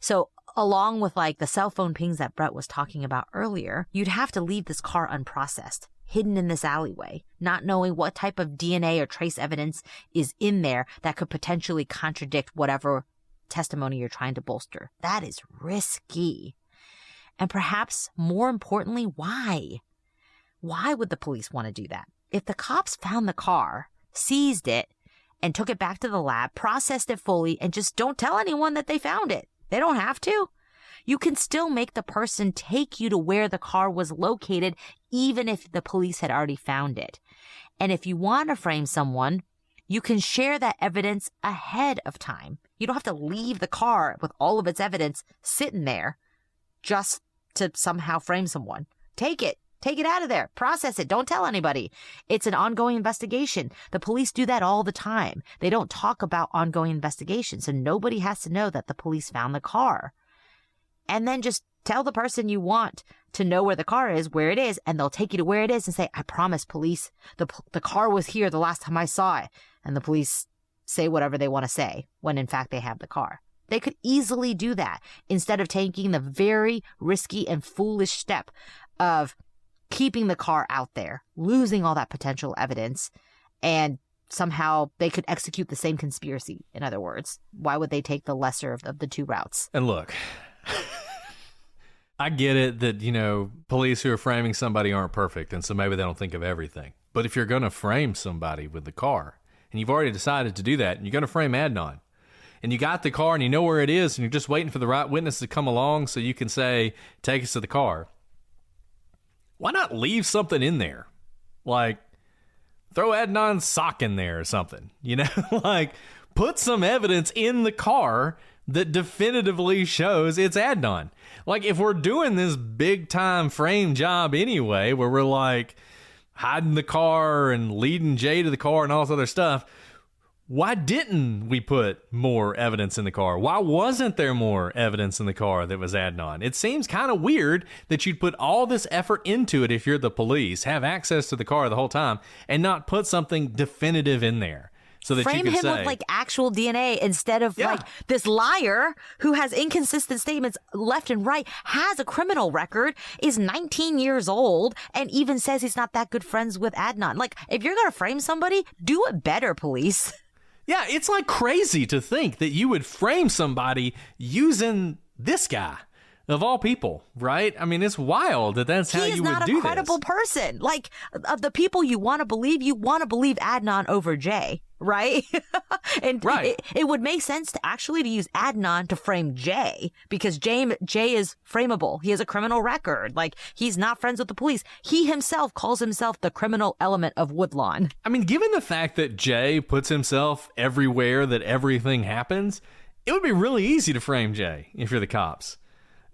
So along with like the cell phone pings that Brett was talking about earlier, you'd have to leave this car unprocessed, hidden in this alleyway, not knowing what type of DNA or trace evidence is in there that could potentially contradict whatever testimony you're trying to bolster. That is risky. And perhaps more importantly, why? Why would the police want to do that? If the cops found the car, seized it, and took it back to the lab, processed it fully, and just don't tell anyone that they found it. They don't have to. You can still make the person take you to where the car was located, even if the police had already found it. And if you want to frame someone, you can share that evidence ahead of time. You don't have to leave the car with all of its evidence sitting there just to somehow frame someone. Take it out of there. Process it. Don't tell anybody. It's an ongoing investigation. The police do that all the time. They don't talk about ongoing investigations, so nobody has to know that the police found the car. And then just tell the person you want to know where the car is, where it is, and they'll take you to where it is and say, I promise, police, the car was here the last time I saw it. And the police say whatever they want to say when in fact they have the car. They could easily do that instead of taking the very risky and foolish step of keeping the car out there, losing all that potential evidence, and somehow they could execute the same conspiracy. In other words, why would they take the lesser of the two routes? And look, I get it that, you know, police who are framing somebody aren't perfect, and so maybe they don't think of everything. But if you're going to frame somebody with the car, and you've already decided to do that, and you're going to frame Adnan, and you got the car and you know where it is, and you're just waiting for the right witness to come along so you can say, take us to the car, why not leave something in there? Like, throw Adnan's sock in there or something, you know? Like, put some evidence in the car that definitively shows it's Adnan. Like, if we're doing this big time frame job anyway, where we're like hiding the car and leading Jay to the car and all this other stuff, why didn't we put more evidence in the car? Why wasn't there more evidence in the car that was Adnan? It seems kind of weird that you'd put all this effort into it if you're the police, have access to the car the whole time, and not put something definitive in there. So that frame you could him say, with like actual DNA instead of like this liar who has inconsistent statements left and right, has a criminal record, is 19 years old, and even says he's not that good friends with Adnan. Like, if you're going to frame somebody, do it better, police. Yeah, it's like crazy to think that you would frame somebody using this guy. Of all people, right? I mean, it's wild that that's how you would do this. He is not a credible person. Like, of the people you want to believe Adnan over Jay, right? And right. It would make sense to use Adnan to frame Jay, because Jay is frameable. He has a criminal record. Like, he's not friends with the police. He himself calls himself the criminal element of Woodlawn. I mean, given the fact that Jay puts himself everywhere that everything happens, it would be really easy to frame Jay if you're the cops.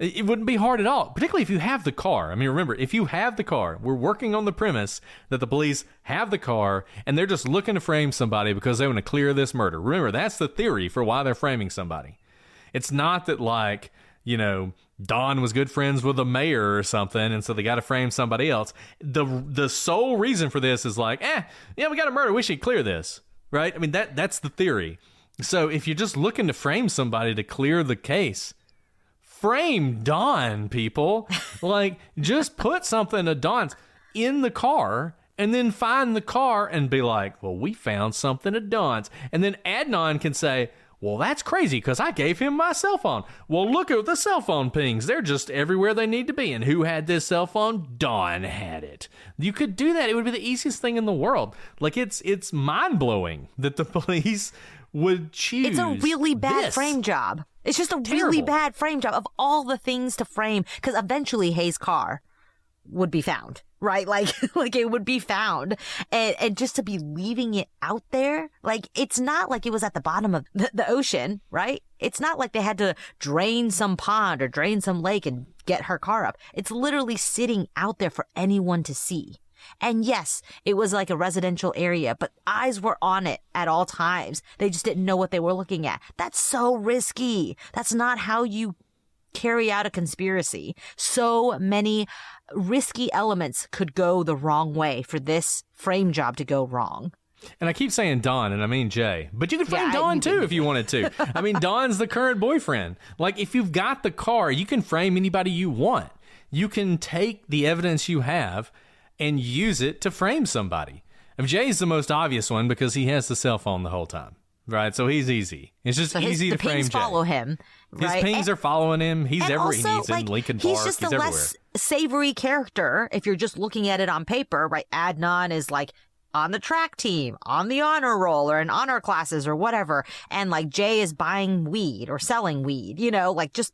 It wouldn't be hard at all, particularly if you have the car. I mean, remember, if you have the car, we're working on the premise that the police have the car and they're just looking to frame somebody because they want to clear this murder. Remember, that's the theory for why they're framing somebody. It's not that, like, you know, Don was good friends with the mayor or something, and so they got to frame somebody else. The sole reason for this is like, we got a murder, we should clear this, right? I mean, that's the theory. So if you're just looking to frame somebody to clear the case, frame Don, people. Like, just put something of Don's in the car and then find the car and be like, well, we found something of Don's. And then Adnan can say, well, that's crazy because I gave him my cell phone. Well, look at the cell phone pings. They're just everywhere they need to be. And who had this cell phone? Don had it. You could do that. It would be the easiest thing in the world. Like, it's mind-blowing that the police would choose. It's a really bad frame job. It's just a really bad frame job of all the things to frame, because eventually Hayes' car would be found, right? Like it would be found. And just to be leaving it out there, like, it's not like it was at the bottom of the ocean, right? It's not like they had to drain some pond or drain some lake and get her car up. It's literally sitting out there for anyone to see. And yes, it was like a residential area, but eyes were on it at all times. They just didn't know what they were looking at. That's so risky. That's not how you carry out a conspiracy. So many risky elements could go the wrong way for this frame job to go wrong. And I keep saying Don, and I mean Jay. But you could frame Don, too, if you wanted to. I mean, Don's the current boyfriend. Like, if you've got the car, you can frame anybody you want. You can take the evidence you have and use it to frame somebody. And Jay's the most obvious one because he has the cell phone the whole time. Right? So he's easy. It's just easy to frame Jay. The pings follow him. Right? His pings are following him. He's everywhere. He's in Lincoln Park. He's just a less savory character if you're just looking at it on paper, right? Adnan is like on the track team, on the honor roll, or in honor classes or whatever. And like Jay is buying weed or selling weed, you know, like just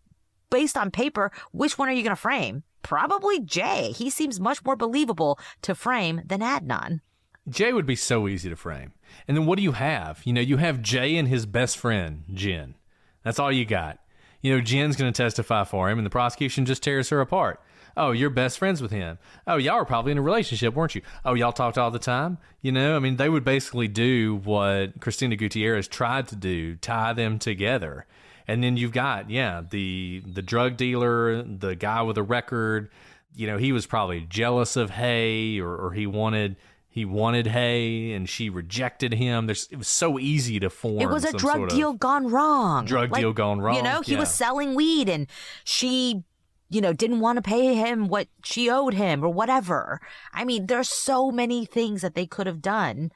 based on paper, which one are you going to frame? Probably Jay. He seems much more believable to frame than Adnan. Jay would be so easy to frame. And then what do you have? You know, you have Jay and his best friend, Jen. That's all you got. You know, Jen's going to testify for him, and the prosecution just tears her apart. Oh, you're best friends with him. Oh, y'all were probably in a relationship, weren't you? Oh, y'all talked all the time? You know, I mean, they would basically do what Cristina Gutierrez tried to do, tie them together. And then you've got, the drug dealer, the guy with a record. You know, he was probably jealous of Hay, or he wanted Hay, and she rejected him. It was so easy to form. It was a drug deal gone wrong. Deal gone wrong. You know, he was selling weed, and she, you know, didn't want to pay him what she owed him or whatever. I mean, there's so many things that they could have done,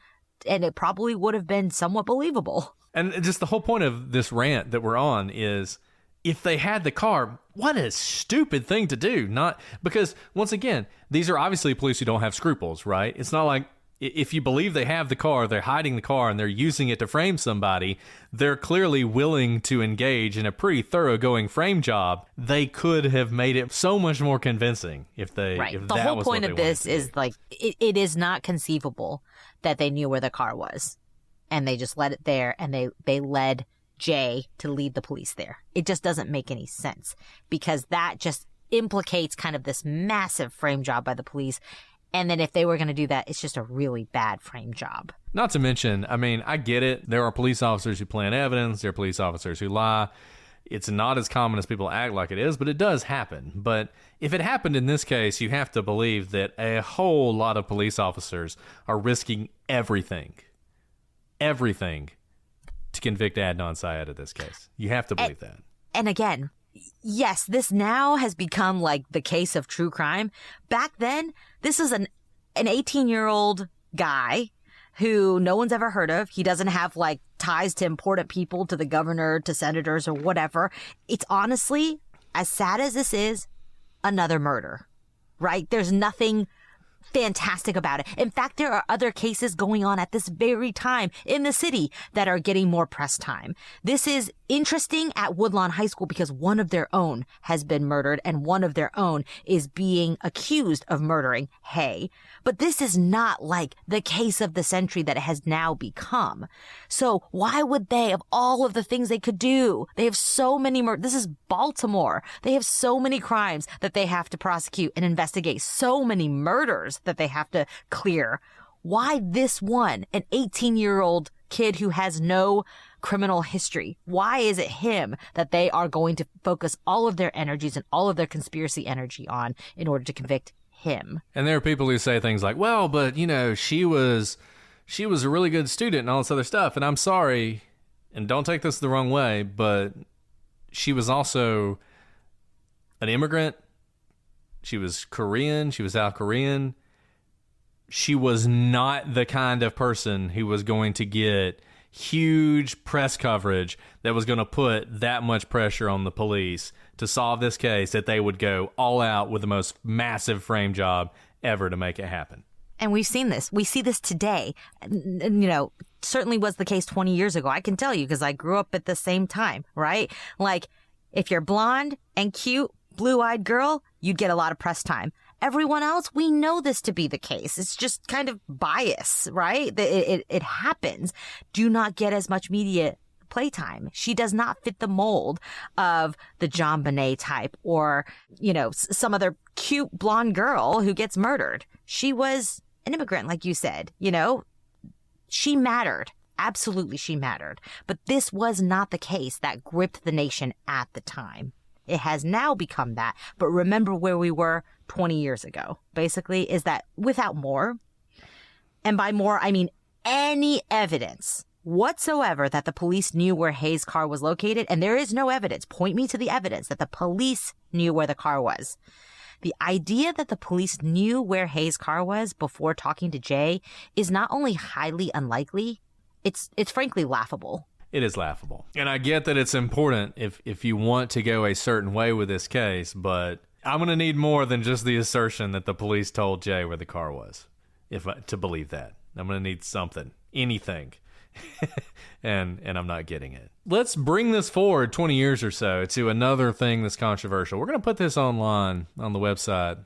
and it probably would have been somewhat believable. And just the whole point of this rant that we're on is, if they had the car, what a stupid thing to do. Not because, once again, these are obviously police who don't have scruples, right? It's not like if you believe they have the car, they're hiding the car, and they're using it to frame somebody, they're clearly willing to engage in a pretty thoroughgoing frame job. They could have made it so much more convincing if they. Right. If the that whole was point what of they this wanted to is do. like it is not conceivable that they knew where the car was, and they just let it there, and they led Jay to lead the police there. It just doesn't make any sense, because that just implicates kind of this massive frame job by the police. And then if they were going to do that, it's just a really bad frame job. Not to mention, I mean, I get it. There are police officers who plant evidence. There are police officers who lie. It's not as common as people act like it is, but it does happen. But if it happened in this case, you have to believe that a whole lot of police officers are risking everything to convict Adnan Syed of this case. You have to believe that. And again, yes, this now has become like the case of true crime. Back then, this is an 18-year-old guy who no one's ever heard of. He doesn't have like ties to important people, to the governor, to senators, or whatever. It's honestly, as sad as this is, another murder, right? There's nothing fantastic about it. In fact, there are other cases going on at this very time in the city that are getting more press time. This is interesting at Woodlawn High School because one of their own has been murdered and one of their own is being accused of murdering Hay. But this is not like the case of the century that it has now become. So why would they, of all of the things they could do, they have so many this is Baltimore. They have so many crimes that they have to prosecute and investigate, so many murders that they have to clear. Why this one, an 18-year-old kid who has no criminal history? Why is it him that they are going to focus all of their energies and all of their conspiracy energy on in order to convict him? And there are people who say things like, well, but, you know, she was a really good student and all this other stuff. And I'm sorry, and don't take this the wrong way, but she was also an immigrant. She was Korean. She was South Korean. She was not the kind of person who was going to get huge press coverage that was going to put that much pressure on the police to solve this case that they would go all out with the most massive frame job ever to make it happen. And we've seen this. We see this today. You know, certainly was the case 20 years ago. I can tell you because I grew up at the same time, right? Like, if you're blonde and cute, blue-eyed girl, you'd get a lot of press time. Everyone else, we know this to be the case. It's just kind of bias, right? It happens. Do not get as much media playtime. She does not fit the mold of the John Bonet type or, some other cute blonde girl who gets murdered. She was an immigrant, like you said, She mattered. Absolutely, she mattered. But this was not the case that gripped the nation at the time. It has now become that. But remember where we were 20 years ago, basically, is that without more, and by more, I mean any evidence whatsoever that the police knew where Hayes' car was located, and there is no evidence. Point me to the evidence that the police knew where the car was. The idea that the police knew where Hayes' car was before talking to Jay is not only highly unlikely, it's frankly laughable. It is laughable. And I get that it's important if you want to go a certain way with this case, but I'm going to need more than just the assertion that the police told Jay where the car was to believe that. I'm going to need something, anything. and I'm not getting it. Let's bring this forward 20 years or so to another thing that's controversial. We're going to put this online on the website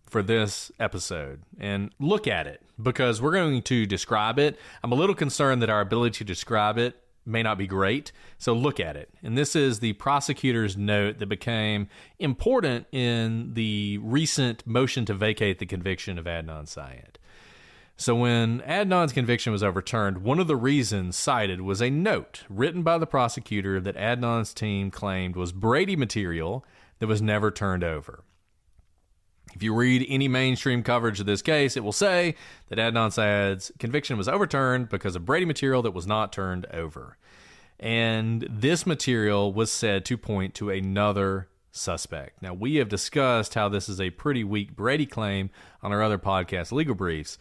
for this episode and look at it because we're going to describe it. I'm a little concerned that our ability to describe it may not be great, so look at it. And this is the prosecutor's note that became important in the recent motion to vacate the conviction of Adnan Syed. So when Adnan's conviction was overturned, one of the reasons cited was a note written by the prosecutor that Adnan's team claimed was Brady material that was never turned over. If you read any mainstream coverage of this case, it will say that Adnan Syed's conviction was overturned because of Brady material that was not turned over. And this material was said to point to another suspect. Now, we have discussed how this is a pretty weak Brady claim on our other podcast, Legal Briefs.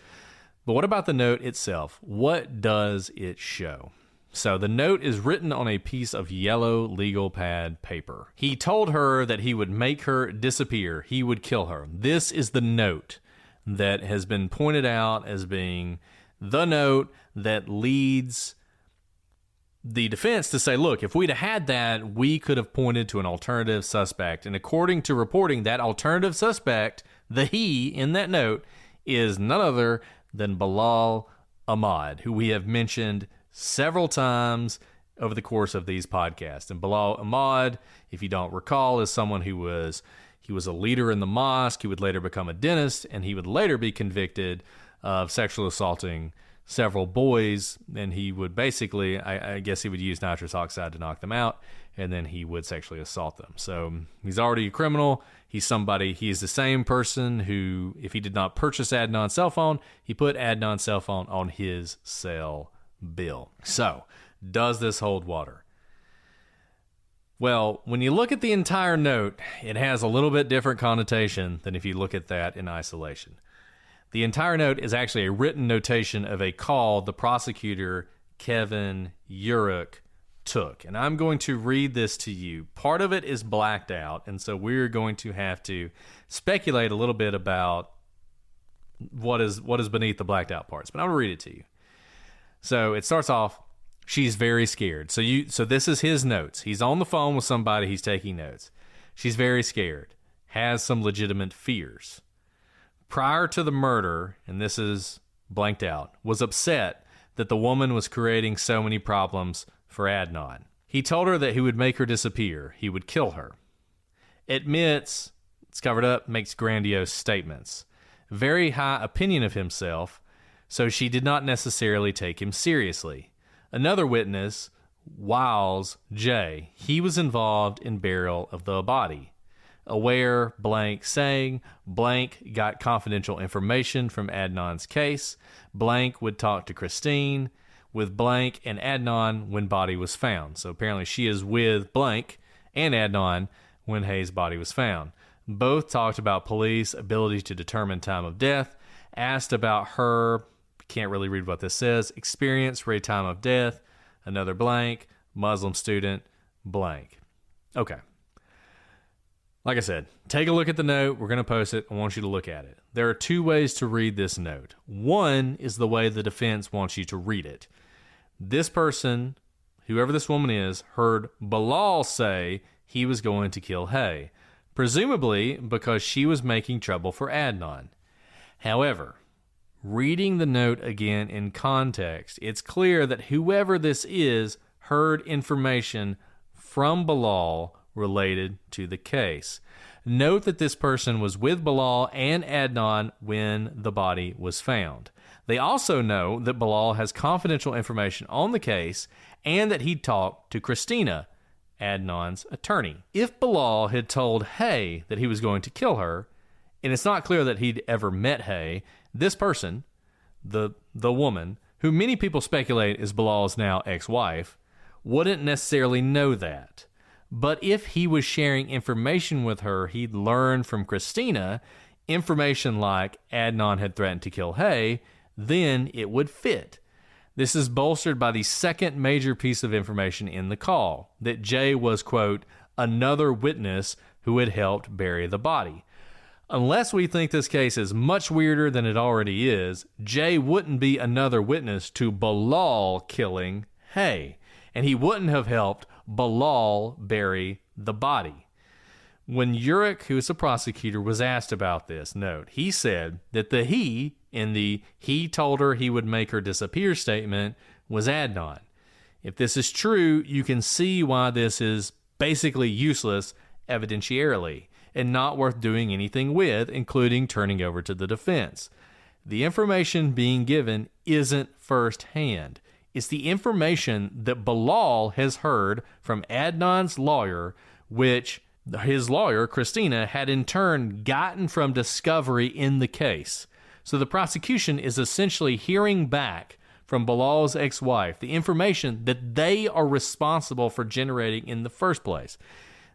But what about the note itself? What does it show? So the note is written on a piece of yellow legal pad paper. He told her that he would make her disappear. He would kill her. This is the note that has been pointed out as being the note that leads the defense to say, look, if we'd have had that, we could have pointed to an alternative suspect. And according to reporting, that alternative suspect, the he in that note, is none other than Bilal Ahmad, who we have mentioned several times over the course of these podcasts. And Bilal Ahmad, if you don't recall, is someone who was a leader in the mosque. He would later become a dentist, and he would later be convicted of sexually assaulting several boys. And he would basically, I guess he would use nitrous oxide to knock them out, and then he would sexually assault them. So he's already a criminal. He's the same person who, if he did not purchase Adnan's cell phone, he put Adnan's cell phone on his cell bill. So, does this hold water? Well, when you look at the entire note, it has a little bit different connotation than if you look at that in isolation. The entire note is actually a written notation of a call the prosecutor, Kevin Urich, took. And I'm going to read this to you. Part of it is blacked out, and so we're going to have to speculate a little bit about what is beneath the blacked out parts. But I'm going to read it to you. So it starts off, she's very scared. So this is his notes. He's on the phone with somebody, he's taking notes. She's very scared, has some legitimate fears. Prior to the murder, and this is blanked out, was upset that the woman was creating so many problems for Adnan. He told her that he would make her disappear. He would kill her. Admits, it's covered up, makes grandiose statements. Very high opinion of himself, so she did not necessarily take him seriously. Another witness, Wiles J. He was involved in burial of the body. Aware, blank, saying, blank got confidential information from Adnan's case. Blank would talk to Christine with blank and Adnan when body was found. So apparently she is with blank and Adnan when Hayes' body was found. Both talked about police ability to determine time of death. Asked about her, can't really read what this says, experience, rate time of death. Another blank, Muslim student, blank. Okay. Like I said, take a look at the note. We're going to post it. I want you to look at it. There are two ways to read this note. One is the way the defense wants you to read it. This person, whoever this woman is, heard Bilal say he was going to kill Hay, presumably because she was making trouble for Adnan. However, reading the note again in context, it's clear that whoever this is heard information from Bilal related to the case. Note that this person was with Bilal and Adnan when the body was found. They also know that Bilal has confidential information on the case and that he talked to Christina, Adnan's attorney. If Bilal had told Hay that he was going to kill her, and it's not clear that he'd ever met Hay, this person, the woman, who many people speculate is Bilal's now ex-wife, wouldn't necessarily know that. But if he was sharing information with her he'd learned from Christina, information like Adnan had threatened to kill Hay, then it would fit. This is bolstered by the second major piece of information in the call, that Jay was, quote, another witness who had helped bury the body. Unless we think this case is much weirder than it already is, Jay wouldn't be another witness to Bilal killing Hay, and he wouldn't have helped Bilal bury the body. When Urich, who is a prosecutor, was asked about this, note, he said that the he in the he told her he would make her disappear statement was Adnan. If this is true, you can see why this is basically useless evidentiarily and not worth doing anything with, including turning over to the defense. The information being given isn't firsthand. It's the information that Bilal has heard from Adnan's lawyer, which his lawyer, Christina, had in turn gotten from discovery in the case. So the prosecution is essentially hearing back from Bilal's ex-wife the information that they are responsible for generating in the first place.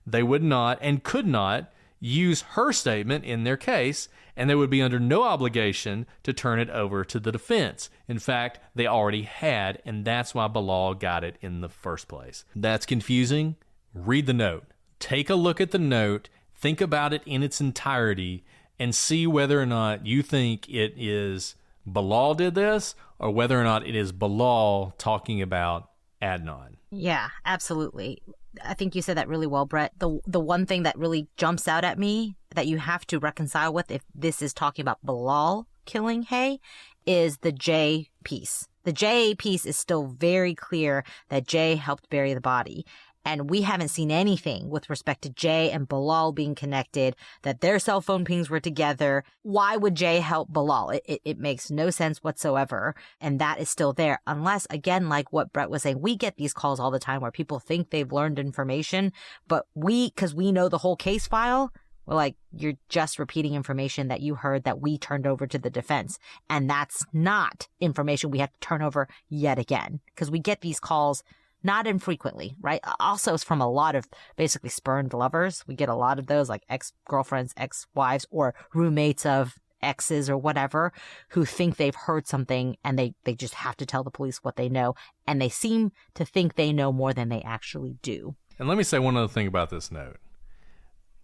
They would not and could not use her statement in their case, and they would be under no obligation to turn it over to the defense. In fact, they already had, and that's why Bilal got it in the first place. That's confusing? Read the note. Take a look at the note, think about it in its entirety, and see whether or not you think it is Bilal did this, or whether or not it is Bilal talking about Adnan. Yeah, absolutely. I think you said that really well, Brett. The one thing that really jumps out at me that you have to reconcile with if this is talking about Bilal killing Hay is the J piece. The J piece is still very clear that Jay helped bury the body. And we haven't seen anything with respect to Jay and Bilal being connected, that their cell phone pings were together. Why would Jay help Bilal? It makes no sense whatsoever. And that is still there. Unless, again, like what Brett was saying, we get these calls all the time where people think they've learned information, but because we know the whole case file, we're like, you're just repeating information that you heard that we turned over to the defense. And that's not information we have to turn over yet again, because we get these calls not infrequently, right? Also, it's from a lot of basically spurned lovers. We get a lot of those, like ex-girlfriends, ex-wives, or roommates of exes or whatever, who think they've heard something and they just have to tell the police what they know. And they seem to think they know more than they actually do. And let me say one other thing about this note.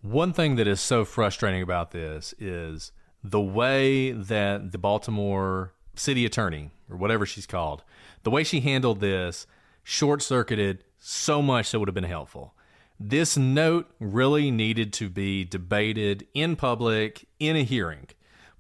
One thing that is so frustrating about this is the way that the Baltimore city attorney, or whatever she's called, the way she handled this short-circuited so much that would have been helpful. This note really needed to be debated in public in a hearing,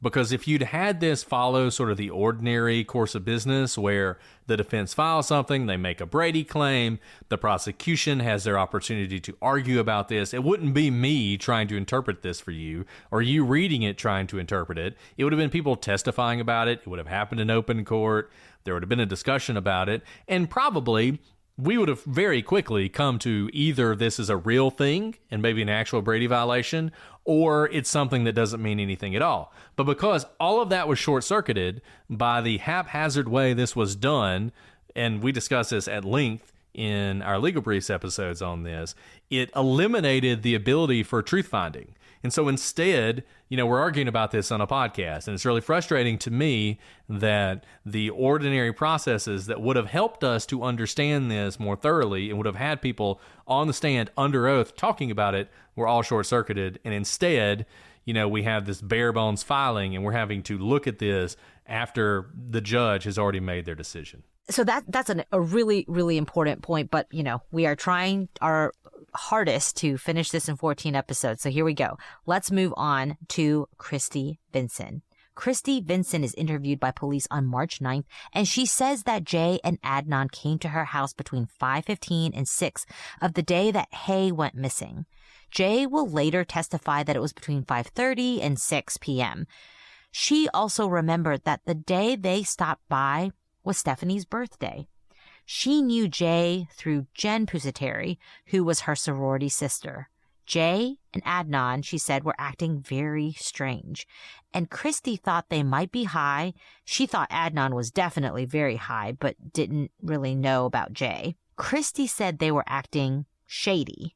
because if you'd had this follow sort of the ordinary course of business where the defense files something, they make a Brady claim, the prosecution has their opportunity to argue about this. It wouldn't be me trying to interpret this for you or you reading it trying to interpret it. It would have been people testifying about it. It would have happened in open court. There would have been a discussion about it, and probably we would have very quickly come to either this is a real thing and maybe an actual Brady violation, or it's something that doesn't mean anything at all. But because all of that was short-circuited by the haphazard way this was done, and we discussed this at length in our Legal Briefs episodes on this, it eliminated the ability for truth-finding. And so instead, we're arguing about this on a podcast, and it's really frustrating to me that the ordinary processes that would have helped us to understand this more thoroughly and would have had people on the stand under oath talking about it were all short-circuited. And instead, we have this bare bones filing, and we're having to look at this after the judge has already made their decision. So that's a really, really important point. But, we are trying our hardest to finish this in 14 episodes. So here we go. Let's move on to Kristi Vinson, Christy Vinson is interviewed by police on March 9th, and she says that Jay and Adnan came to her house between 5:15 and 6 of the day that Hay went missing. Jay will later testify that it was between 5:30 and 6 p.m. She also remembered that the day they stopped by was Stephanie's birthday. She knew Jay through Jen Pusateri, who was her sorority sister. Jay and Adnan, she said, were acting very strange. And Christy thought they might be high. She thought Adnan was definitely very high, but didn't really know about Jay. Christy said they were acting shady.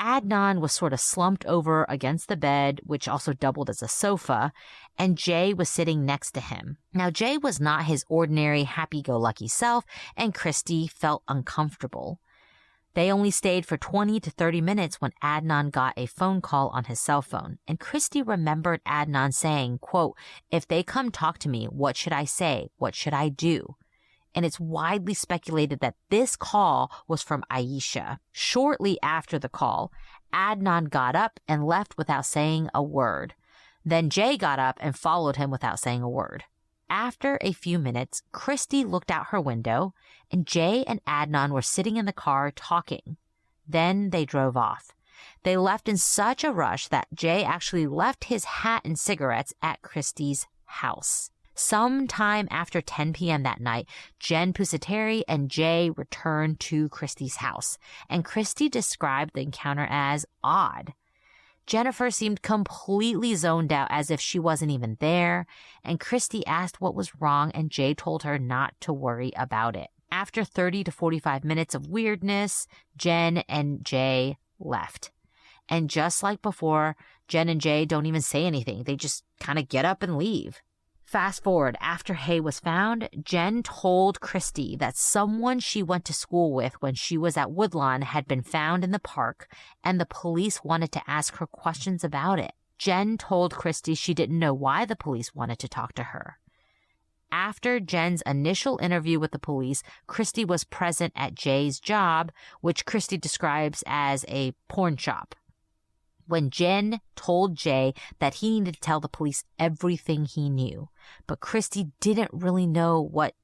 Adnan was sort of slumped over against the bed, which also doubled as a sofa, and Jay was sitting next to him. Now, Jay was not his ordinary happy-go-lucky self, and Christy felt uncomfortable. They only stayed for 20 to 30 minutes when Adnan got a phone call on his cell phone, and Christy remembered Adnan saying, quote, "If they come talk to me, what should I say? What should I do?" And it's widely speculated that this call was from Aisha. Shortly after the call, Adnan got up and left without saying a word. Then Jay got up and followed him without saying a word. After a few minutes, Christy looked out her window, and Jay and Adnan were sitting in the car talking. Then they drove off. They left in such a rush that Jay actually left his hat and cigarettes at Christy's house. Sometime after 10 p.m. that night, Jen Pusateri and Jay returned to Christy's house, and Christy described the encounter as odd. Jennifer seemed completely zoned out, as if she wasn't even there, and Christy asked what was wrong, and Jay told her not to worry about it. After 30 to 45 minutes of weirdness, Jen and Jay left. And just like before, Jen and Jay don't even say anything. They just kind of get up and leave. Fast forward, after Hay was found, Jen told Christy that someone she went to school with when she was at Woodlawn had been found in the park, and the police wanted to ask her questions about it. Jen told Christy she didn't know why the police wanted to talk to her. After Jen's initial interview with the police, Christy was present at Jay's job, which Christy describes as a porn shop. When Jen told Jay that he needed to tell the police everything he knew, but Christy didn't really know what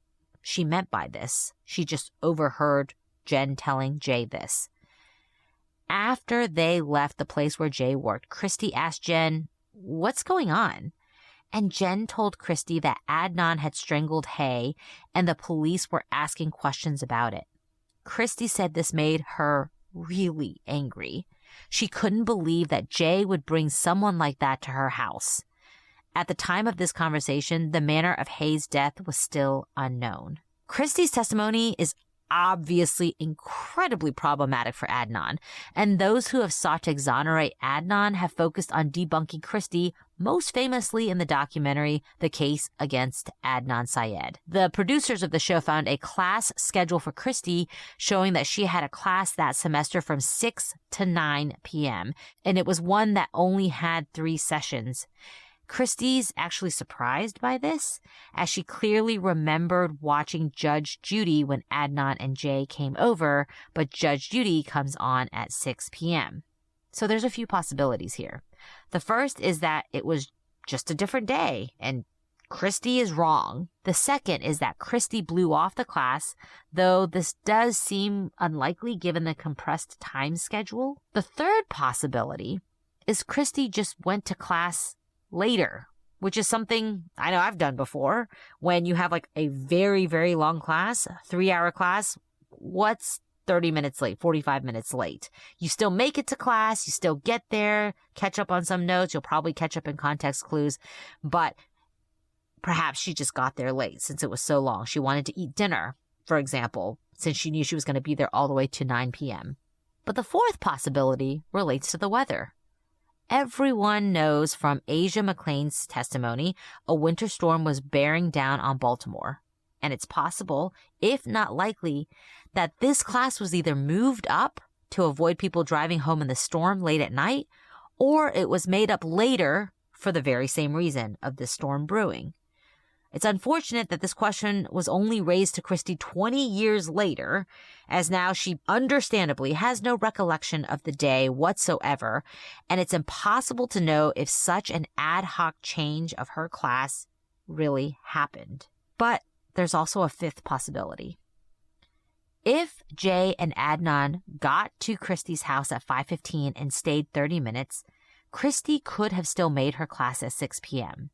she meant by this. She just overheard Jen telling Jay this. After they left the place where Jay worked, Christy asked Jen, "What's going on?" And Jen told Christy that Adnan had strangled Hay and the police were asking questions about it. Christy said this made her really angry. She couldn't believe that Jay would bring someone like that to her house. At the time of this conversation, the manner of Hay's death was still unknown. Christy's testimony is obviously incredibly problematic for Adnan, and those who have sought to exonerate Adnan have focused on debunking Christy, most famously in the documentary The Case Against Adnan Syed. The producers of the show found a class schedule for Christy showing that she had a class that semester from 6 to 9 p.m., and it was one that only had 3 sessions. Christy's actually surprised by this, as she clearly remembered watching Judge Judy when Adnan and Jay came over, but Judge Judy comes on at 6 p.m. So there's a few possibilities here. The first is that it was just a different day, and Christy is wrong. The second is that Christy blew off the class, though this does seem unlikely given the compressed time schedule. The third possibility is Christy just went to class later, which is something I know I've done before. When you have like a very, very long class, 3-hour class, what's 30 minutes late, 45 minutes late? You still make it to class, you still get there, catch up on some notes, you'll probably catch up in context clues, but perhaps she just got there late since it was so long. She wanted to eat dinner, for example, since she knew she was going to be there all the way to 9 p.m. But the fourth possibility relates to the weather. Everyone knows from Asia McClain's testimony, a winter storm was bearing down on Baltimore. And it's possible, if not likely, that this class was either moved up to avoid people driving home in the storm late at night, or it was made up later for the very same reason of the storm brewing. It's unfortunate that this question was only raised to Christy 20 years later, as now she understandably has no recollection of the day whatsoever, and it's impossible to know if such an ad hoc change of her class really happened. But there's also a fifth possibility. If Jay and Adnan got to Christy's house at 5:15 and stayed 30 minutes, Christy could have still made her class at 6 p.m.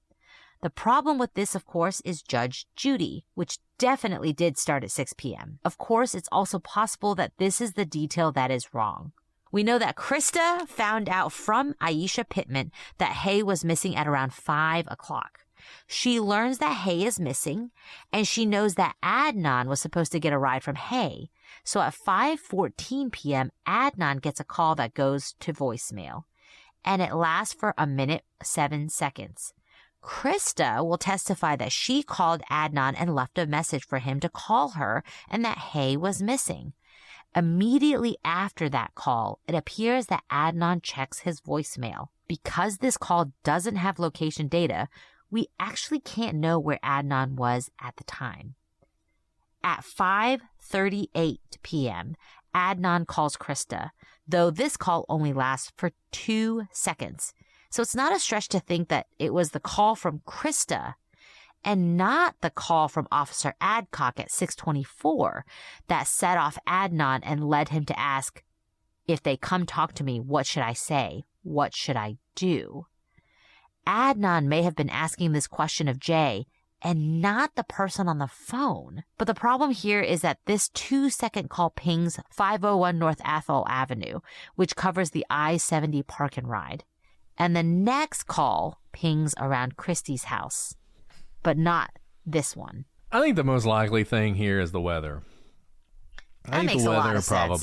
The problem with this, of course, is Judge Judy, which definitely did start at 6 p.m. Of course, it's also possible that this is the detail that is wrong. We know that Krista found out from Aisha Pittman that Hay was missing at around 5 o'clock. She learns that Hay is missing, and she knows that Adnan was supposed to get a ride from Hay. So at 5:14 p.m., Adnan gets a call that goes to voicemail, and it lasts for 1:07. Krista will testify that she called Adnan and left a message for him to call her and that Hay was missing. Immediately after that call, it appears that Adnan checks his voicemail. Because this call doesn't have location data, we actually can't know where Adnan was at the time. At 5:38 p.m., Adnan calls Krista, though this call only lasts for 2 seconds. So it's not a stretch to think that it was the call from Krista and not the call from Officer Adcock at 6:24 that set off Adnan and led him to ask, if they come talk to me, what should I say? What should I do? Adnan may have been asking this question of Jay and not the person on the phone. But the problem here is that this 2-second call pings 501 North Athol Avenue, which covers the I-70 park and ride. And the next call pings around Christy's house, but not this one. I think the most likely thing here is the weather. That makes a lot of sense.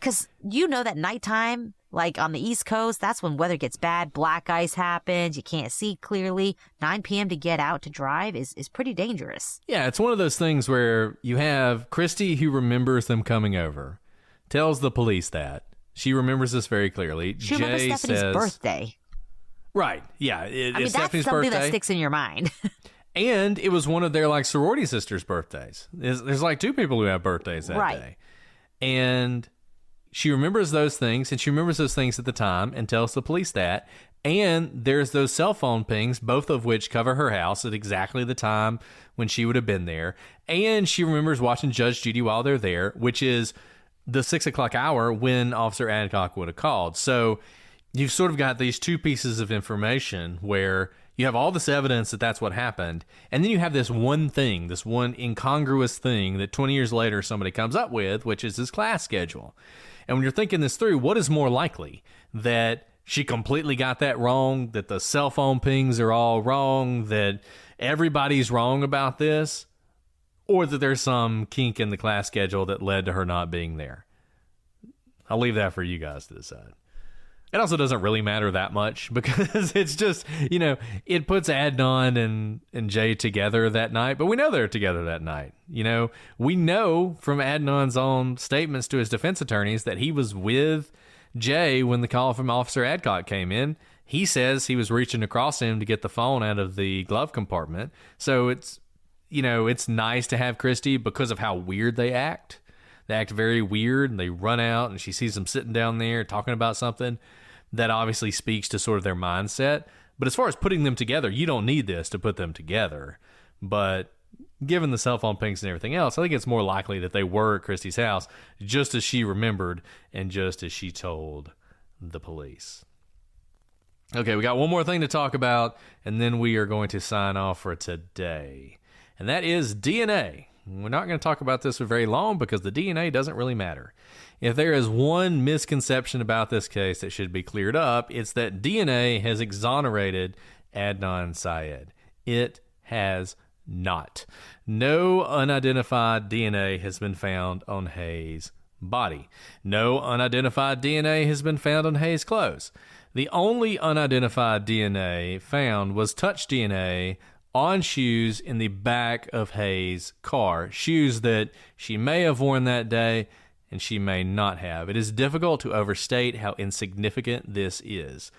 Because you know that nighttime, like on the East Coast, that's when weather gets bad. Black ice happens. You can't see clearly. 9 p.m. to get out to drive is pretty dangerous. Yeah, it's one of those things where you have Christy, who remembers them coming over, tells the police that. She remembers this very clearly. She remembers Stephanie's birthday. Right. Yeah. It's Stephanie's something that sticks in your mind. And it was one of their like sorority sisters' birthdays. There's like 2 people who have birthdays that day. And she remembers those things, and she remembers those things at the time and tells the police that. And there's those cell phone pings, both of which cover her house at exactly the time when she would have been there. And she remembers watching Judge Judy while they're there, which is the 6 o'clock hour when Officer Adcock would have called. So you've sort of got these 2 pieces of information where you have all this evidence that that's what happened, and then you have this one thing, this one incongruous thing that 20 years later somebody comes up with, which is this class schedule. And when you're thinking this through, what is more likely? That she completely got that wrong, that the cell phone pings are all wrong, that everybody's wrong about this, or that there's some kink in the class schedule that led to her not being there? I'll leave that for you guys to decide. It also doesn't really matter that much because it's just, you know, it puts Adnan and Jay together that night, but we know they're together that night. You know, we know from Adnan's own statements to his defense attorneys that he was with Jay when the call from Officer Adcock came in. He says he was reaching across him to get the phone out of the glove compartment. So it's, you know, it's nice to have Christy because of how weird they act. They act very weird, and they run out, and she sees them sitting down there talking about something. That obviously speaks to sort of their mindset. But as far as putting them together, you don't need this to put them together. But given the cell phone pings and everything else, I think it's more likely that they were at Christy's house just as she remembered and just as she told the police. Okay, we got one more thing to talk about, and then we are going to sign off for today. And that is DNA. We're not going to talk about this for very long because the DNA doesn't really matter. If there is one misconception about this case that should be cleared up, it's that DNA has exonerated Adnan Syed. It has not. No unidentified DNA has been found on Hay's body. No unidentified DNA has been found on Hay's clothes. The only unidentified DNA found was touch DNA on shoes in the back of Hay's car. Shoes that she may have worn that day and she may not have. It is difficult to overstate how insignificant this is.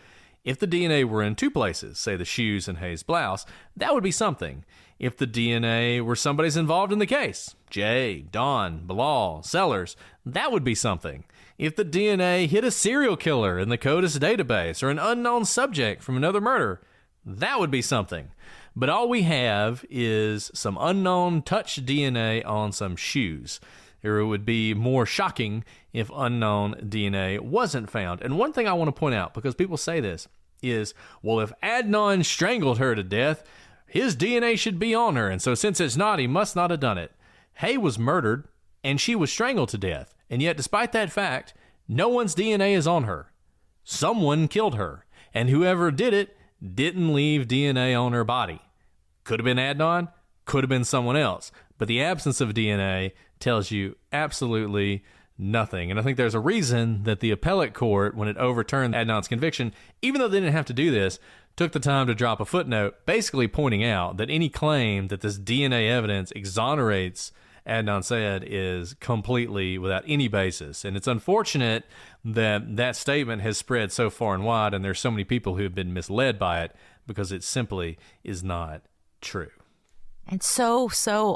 If the DNA were in two places, say the shoes and Hayes' blouse, that would be something. If the DNA were somebody's involved in the case, Jay, Don, Bilal, Sellers, that would be something. If the DNA hit a serial killer in the CODIS database or an unknown subject from another murder, that would be something. But all we have is some unknown touch DNA on some shoes. It would be more shocking if unknown DNA wasn't found. And one thing I want to point out, because people say this, is, well, if Adnan strangled her to death, his DNA should be on her. And so since it's not, he must not have done it. Hay was murdered, and she was strangled to death. And yet, despite that fact, no one's DNA is on her. Someone killed her. And whoever did it didn't leave DNA on her body. Could have been Adnan, could have been someone else. But the absence of DNA tells you absolutely nothing. And I think there's a reason that the appellate court, when it overturned Adnan's conviction, even though they didn't have to do this, took the time to drop a footnote basically pointing out that any claim that this DNA evidence exonerates Adnan Syed is completely without any basis. And it's unfortunate that that statement has spread so far and wide, and there's so many people who have been misled by it because it simply is not true. And so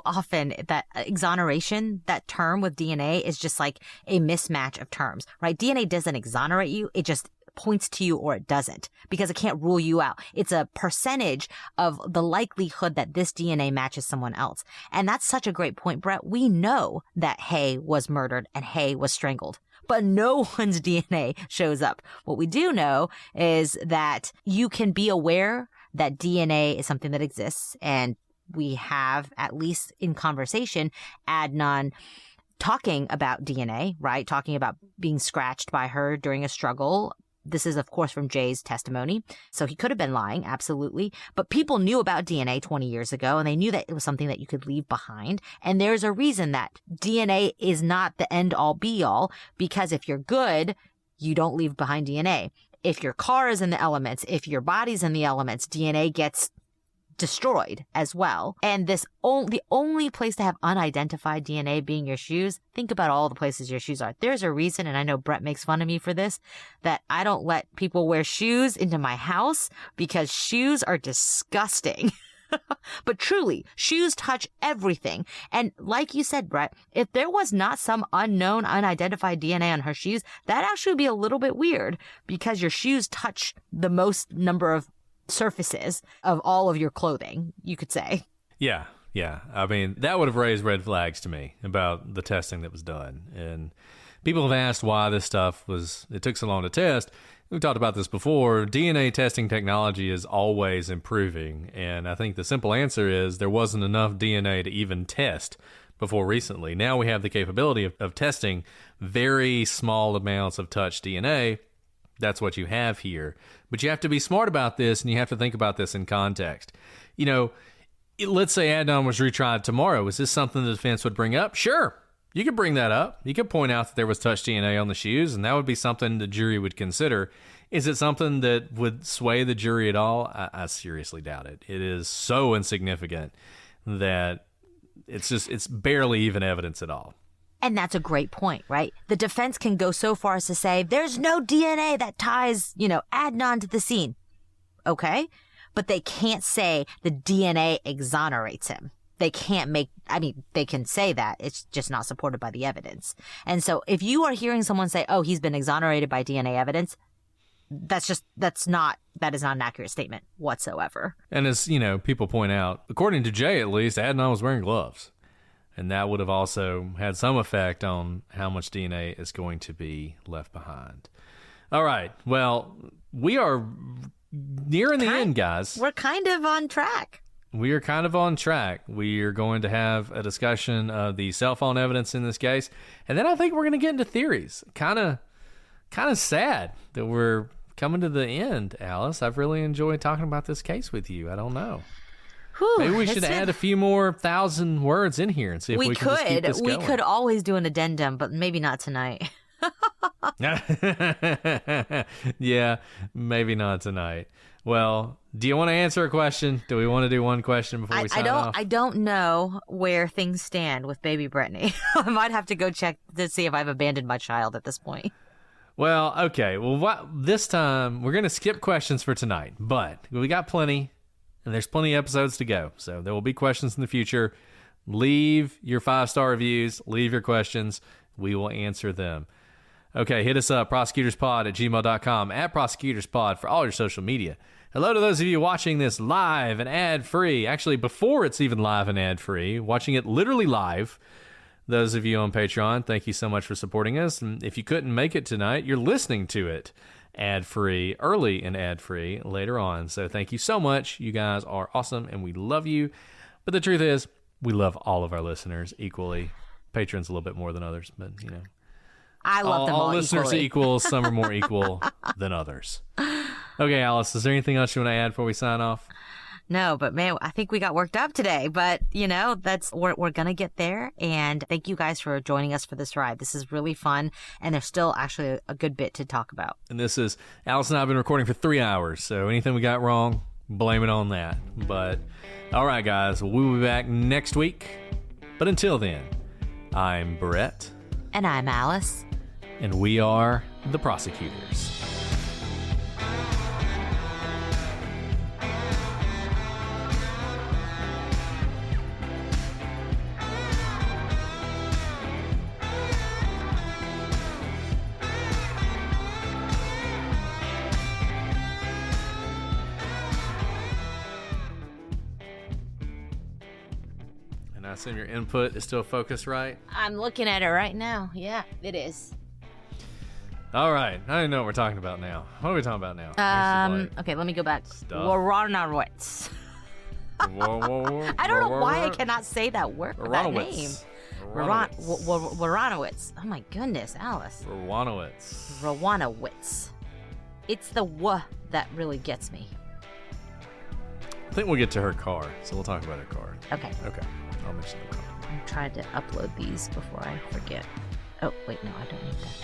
often that exoneration, that term with DNA is just like a mismatch of terms, right? DNA doesn't exonerate you. It just points to you or it doesn't, because it can't rule you out. It's a percentage of the likelihood that this DNA matches someone else. And that's such a great point, Brett. We know that Hay was murdered and Hay was strangled, but no one's DNA shows up. What we do know is that you can be aware that DNA is something that exists, and we have, at least in conversation, Adnan talking about DNA, right? Talking about being scratched by her during a struggle. This is, of course, from Jay's testimony. So he could have been lying, absolutely. But people knew about DNA 20 years ago, and they knew that it was something that you could leave behind. And there's a reason that DNA is not the end-all, be-all, because if you're good, you don't leave behind DNA. If your car is in the elements, if your body's in the elements, DNA gets destroyed as well. And the only place to have unidentified DNA being your shoes, think about all the places your shoes are. There's a reason, and I know Brett makes fun of me for this, that I don't let people wear shoes into my house because shoes are disgusting. But truly, shoes touch everything. And like you said, Brett, if there was not some unknown, unidentified DNA on her shoes, that actually would be a little bit weird, because your shoes touch the most number of surfaces of all of your clothing, you could say. Yeah. I mean, that would have raised red flags to me about the testing that was done. And people have asked why this stuff it took so long to test. We've talked about this before. DNA testing technology is always improving. And I think the simple answer is there wasn't enough DNA to even test before recently. Now we have the capability of testing very small amounts of touch DNA. That's what you have here. But you have to be smart about this, and you have to think about this in context. You know, let's say Adnan was retried tomorrow. Is this something the defense would bring up? Sure. You could bring that up. You could point out that there was touch DNA on the shoes, and that would be something the jury would consider. Is it something that would sway the jury at all? I seriously doubt it. It is so insignificant that it's barely even evidence at all. And that's a great point, right? The defense can go so far as to say, there's no DNA that ties, Adnan to the scene. Okay? But they can't say the DNA exonerates him. They can't they can say that. It's just not supported by the evidence. And so if you are hearing someone say, oh, he's been exonerated by DNA evidence, that is not an accurate statement whatsoever. And as, people point out, according to Jay at least, Adnan was wearing gloves. And that would have also had some effect on how much DNA is going to be left behind. All right. Well, we are nearing the end, guys. We're kind of on track. We are kind of on track. We are going to have a discussion of the cell phone evidence in this case. And then I think we're going to get into theories. Kind of sad that we're coming to the end, Alice. I've really enjoyed talking about this case with you. I don't know. Maybe we should add a few more 1,000 words in here and see if we can just keep this going. We could always do an addendum, but maybe not tonight. Yeah, maybe not tonight. Well, do you want to answer a question? Do we want to do one question before we sign off? I don't know where things stand with baby Brittany. I might have to go check to see if I've abandoned my child at this point. Well, okay. Well, this time we're going to skip questions for tonight, but we got plenty, and there's plenty of episodes to go. So there will be questions in the future. Leave your 5-star reviews. Leave your questions. We will answer them. Okay, hit us up, prosecutorspod@gmail.com, @prosecutorspod for all your social media. Hello to those of you watching this live and ad-free. Actually, before it's even live and ad-free, watching it literally live. Those of you on Patreon, thank you so much for supporting us. And if you couldn't make it tonight, you're listening to it ad-free, early and ad-free later on. So thank you so much. You guys are awesome, and we love you. But the truth is, we love all of our listeners equally. Patrons a little bit more than others, but, you know. I love them all listeners equally. are equal. Some are more equal than others. Okay, Alice, is there anything else you want to add before we sign off? No, but man, I think we got worked up today. But we're gonna get there. And thank you guys for joining us for this ride. This is really fun, and there's still actually a good bit to talk about. And this is Alice and I have been recording for 3 hours, so anything we got wrong, blame it on that. But all right, guys, we'll be back next week. But until then, I'm Brett, And I'm Alice. and we are the Prosecutors. I assume your input is still focused, right? I'm looking at it right now. Yeah, it is. All right. I don't know what we're talking about now. What are we talking about now? Okay, let me go back. Stuff. Waranowitz. I don't know why I cannot say that word. That name. Waranowitz. Oh my goodness, Alice. Waranowitz. It's the "w" that really gets me. I think we'll get to her car, so we'll talk about her car. Okay. I'll mention the car. I'm trying to upload these before I forget. Oh, wait, no, I don't need that.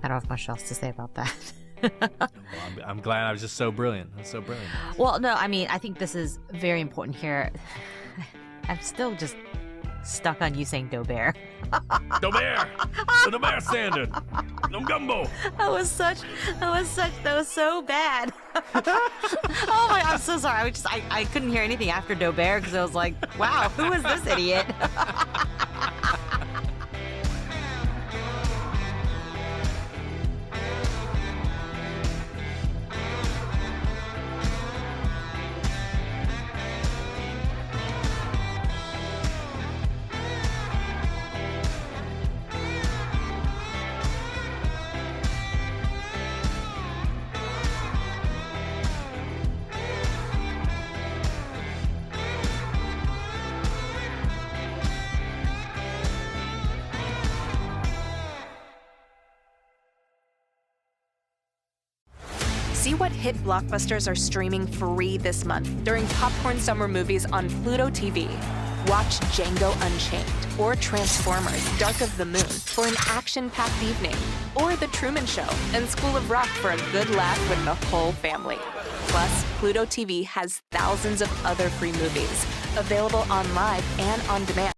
I don't have much else to say about that. Well, I'm glad I was just so brilliant. That's so brilliant. Well, no, I mean, I think this is very important here. I'm still just stuck on you saying Dobear. Dobear! The Dobear standard! No gumbo! That was so bad. Oh my, I'm so sorry. I couldn't hear anything after Dobear because I was like, wow, who is this idiot? See what hit blockbusters are streaming free this month during Popcorn Summer Movies on PlutoTV. Watch Django Unchained or Transformers Dark of the Moon for an action-packed evening, or The Truman Show and School of Rock for a good laugh with the whole family. Plus, PlutoTV has thousands of other free movies available on live and on demand.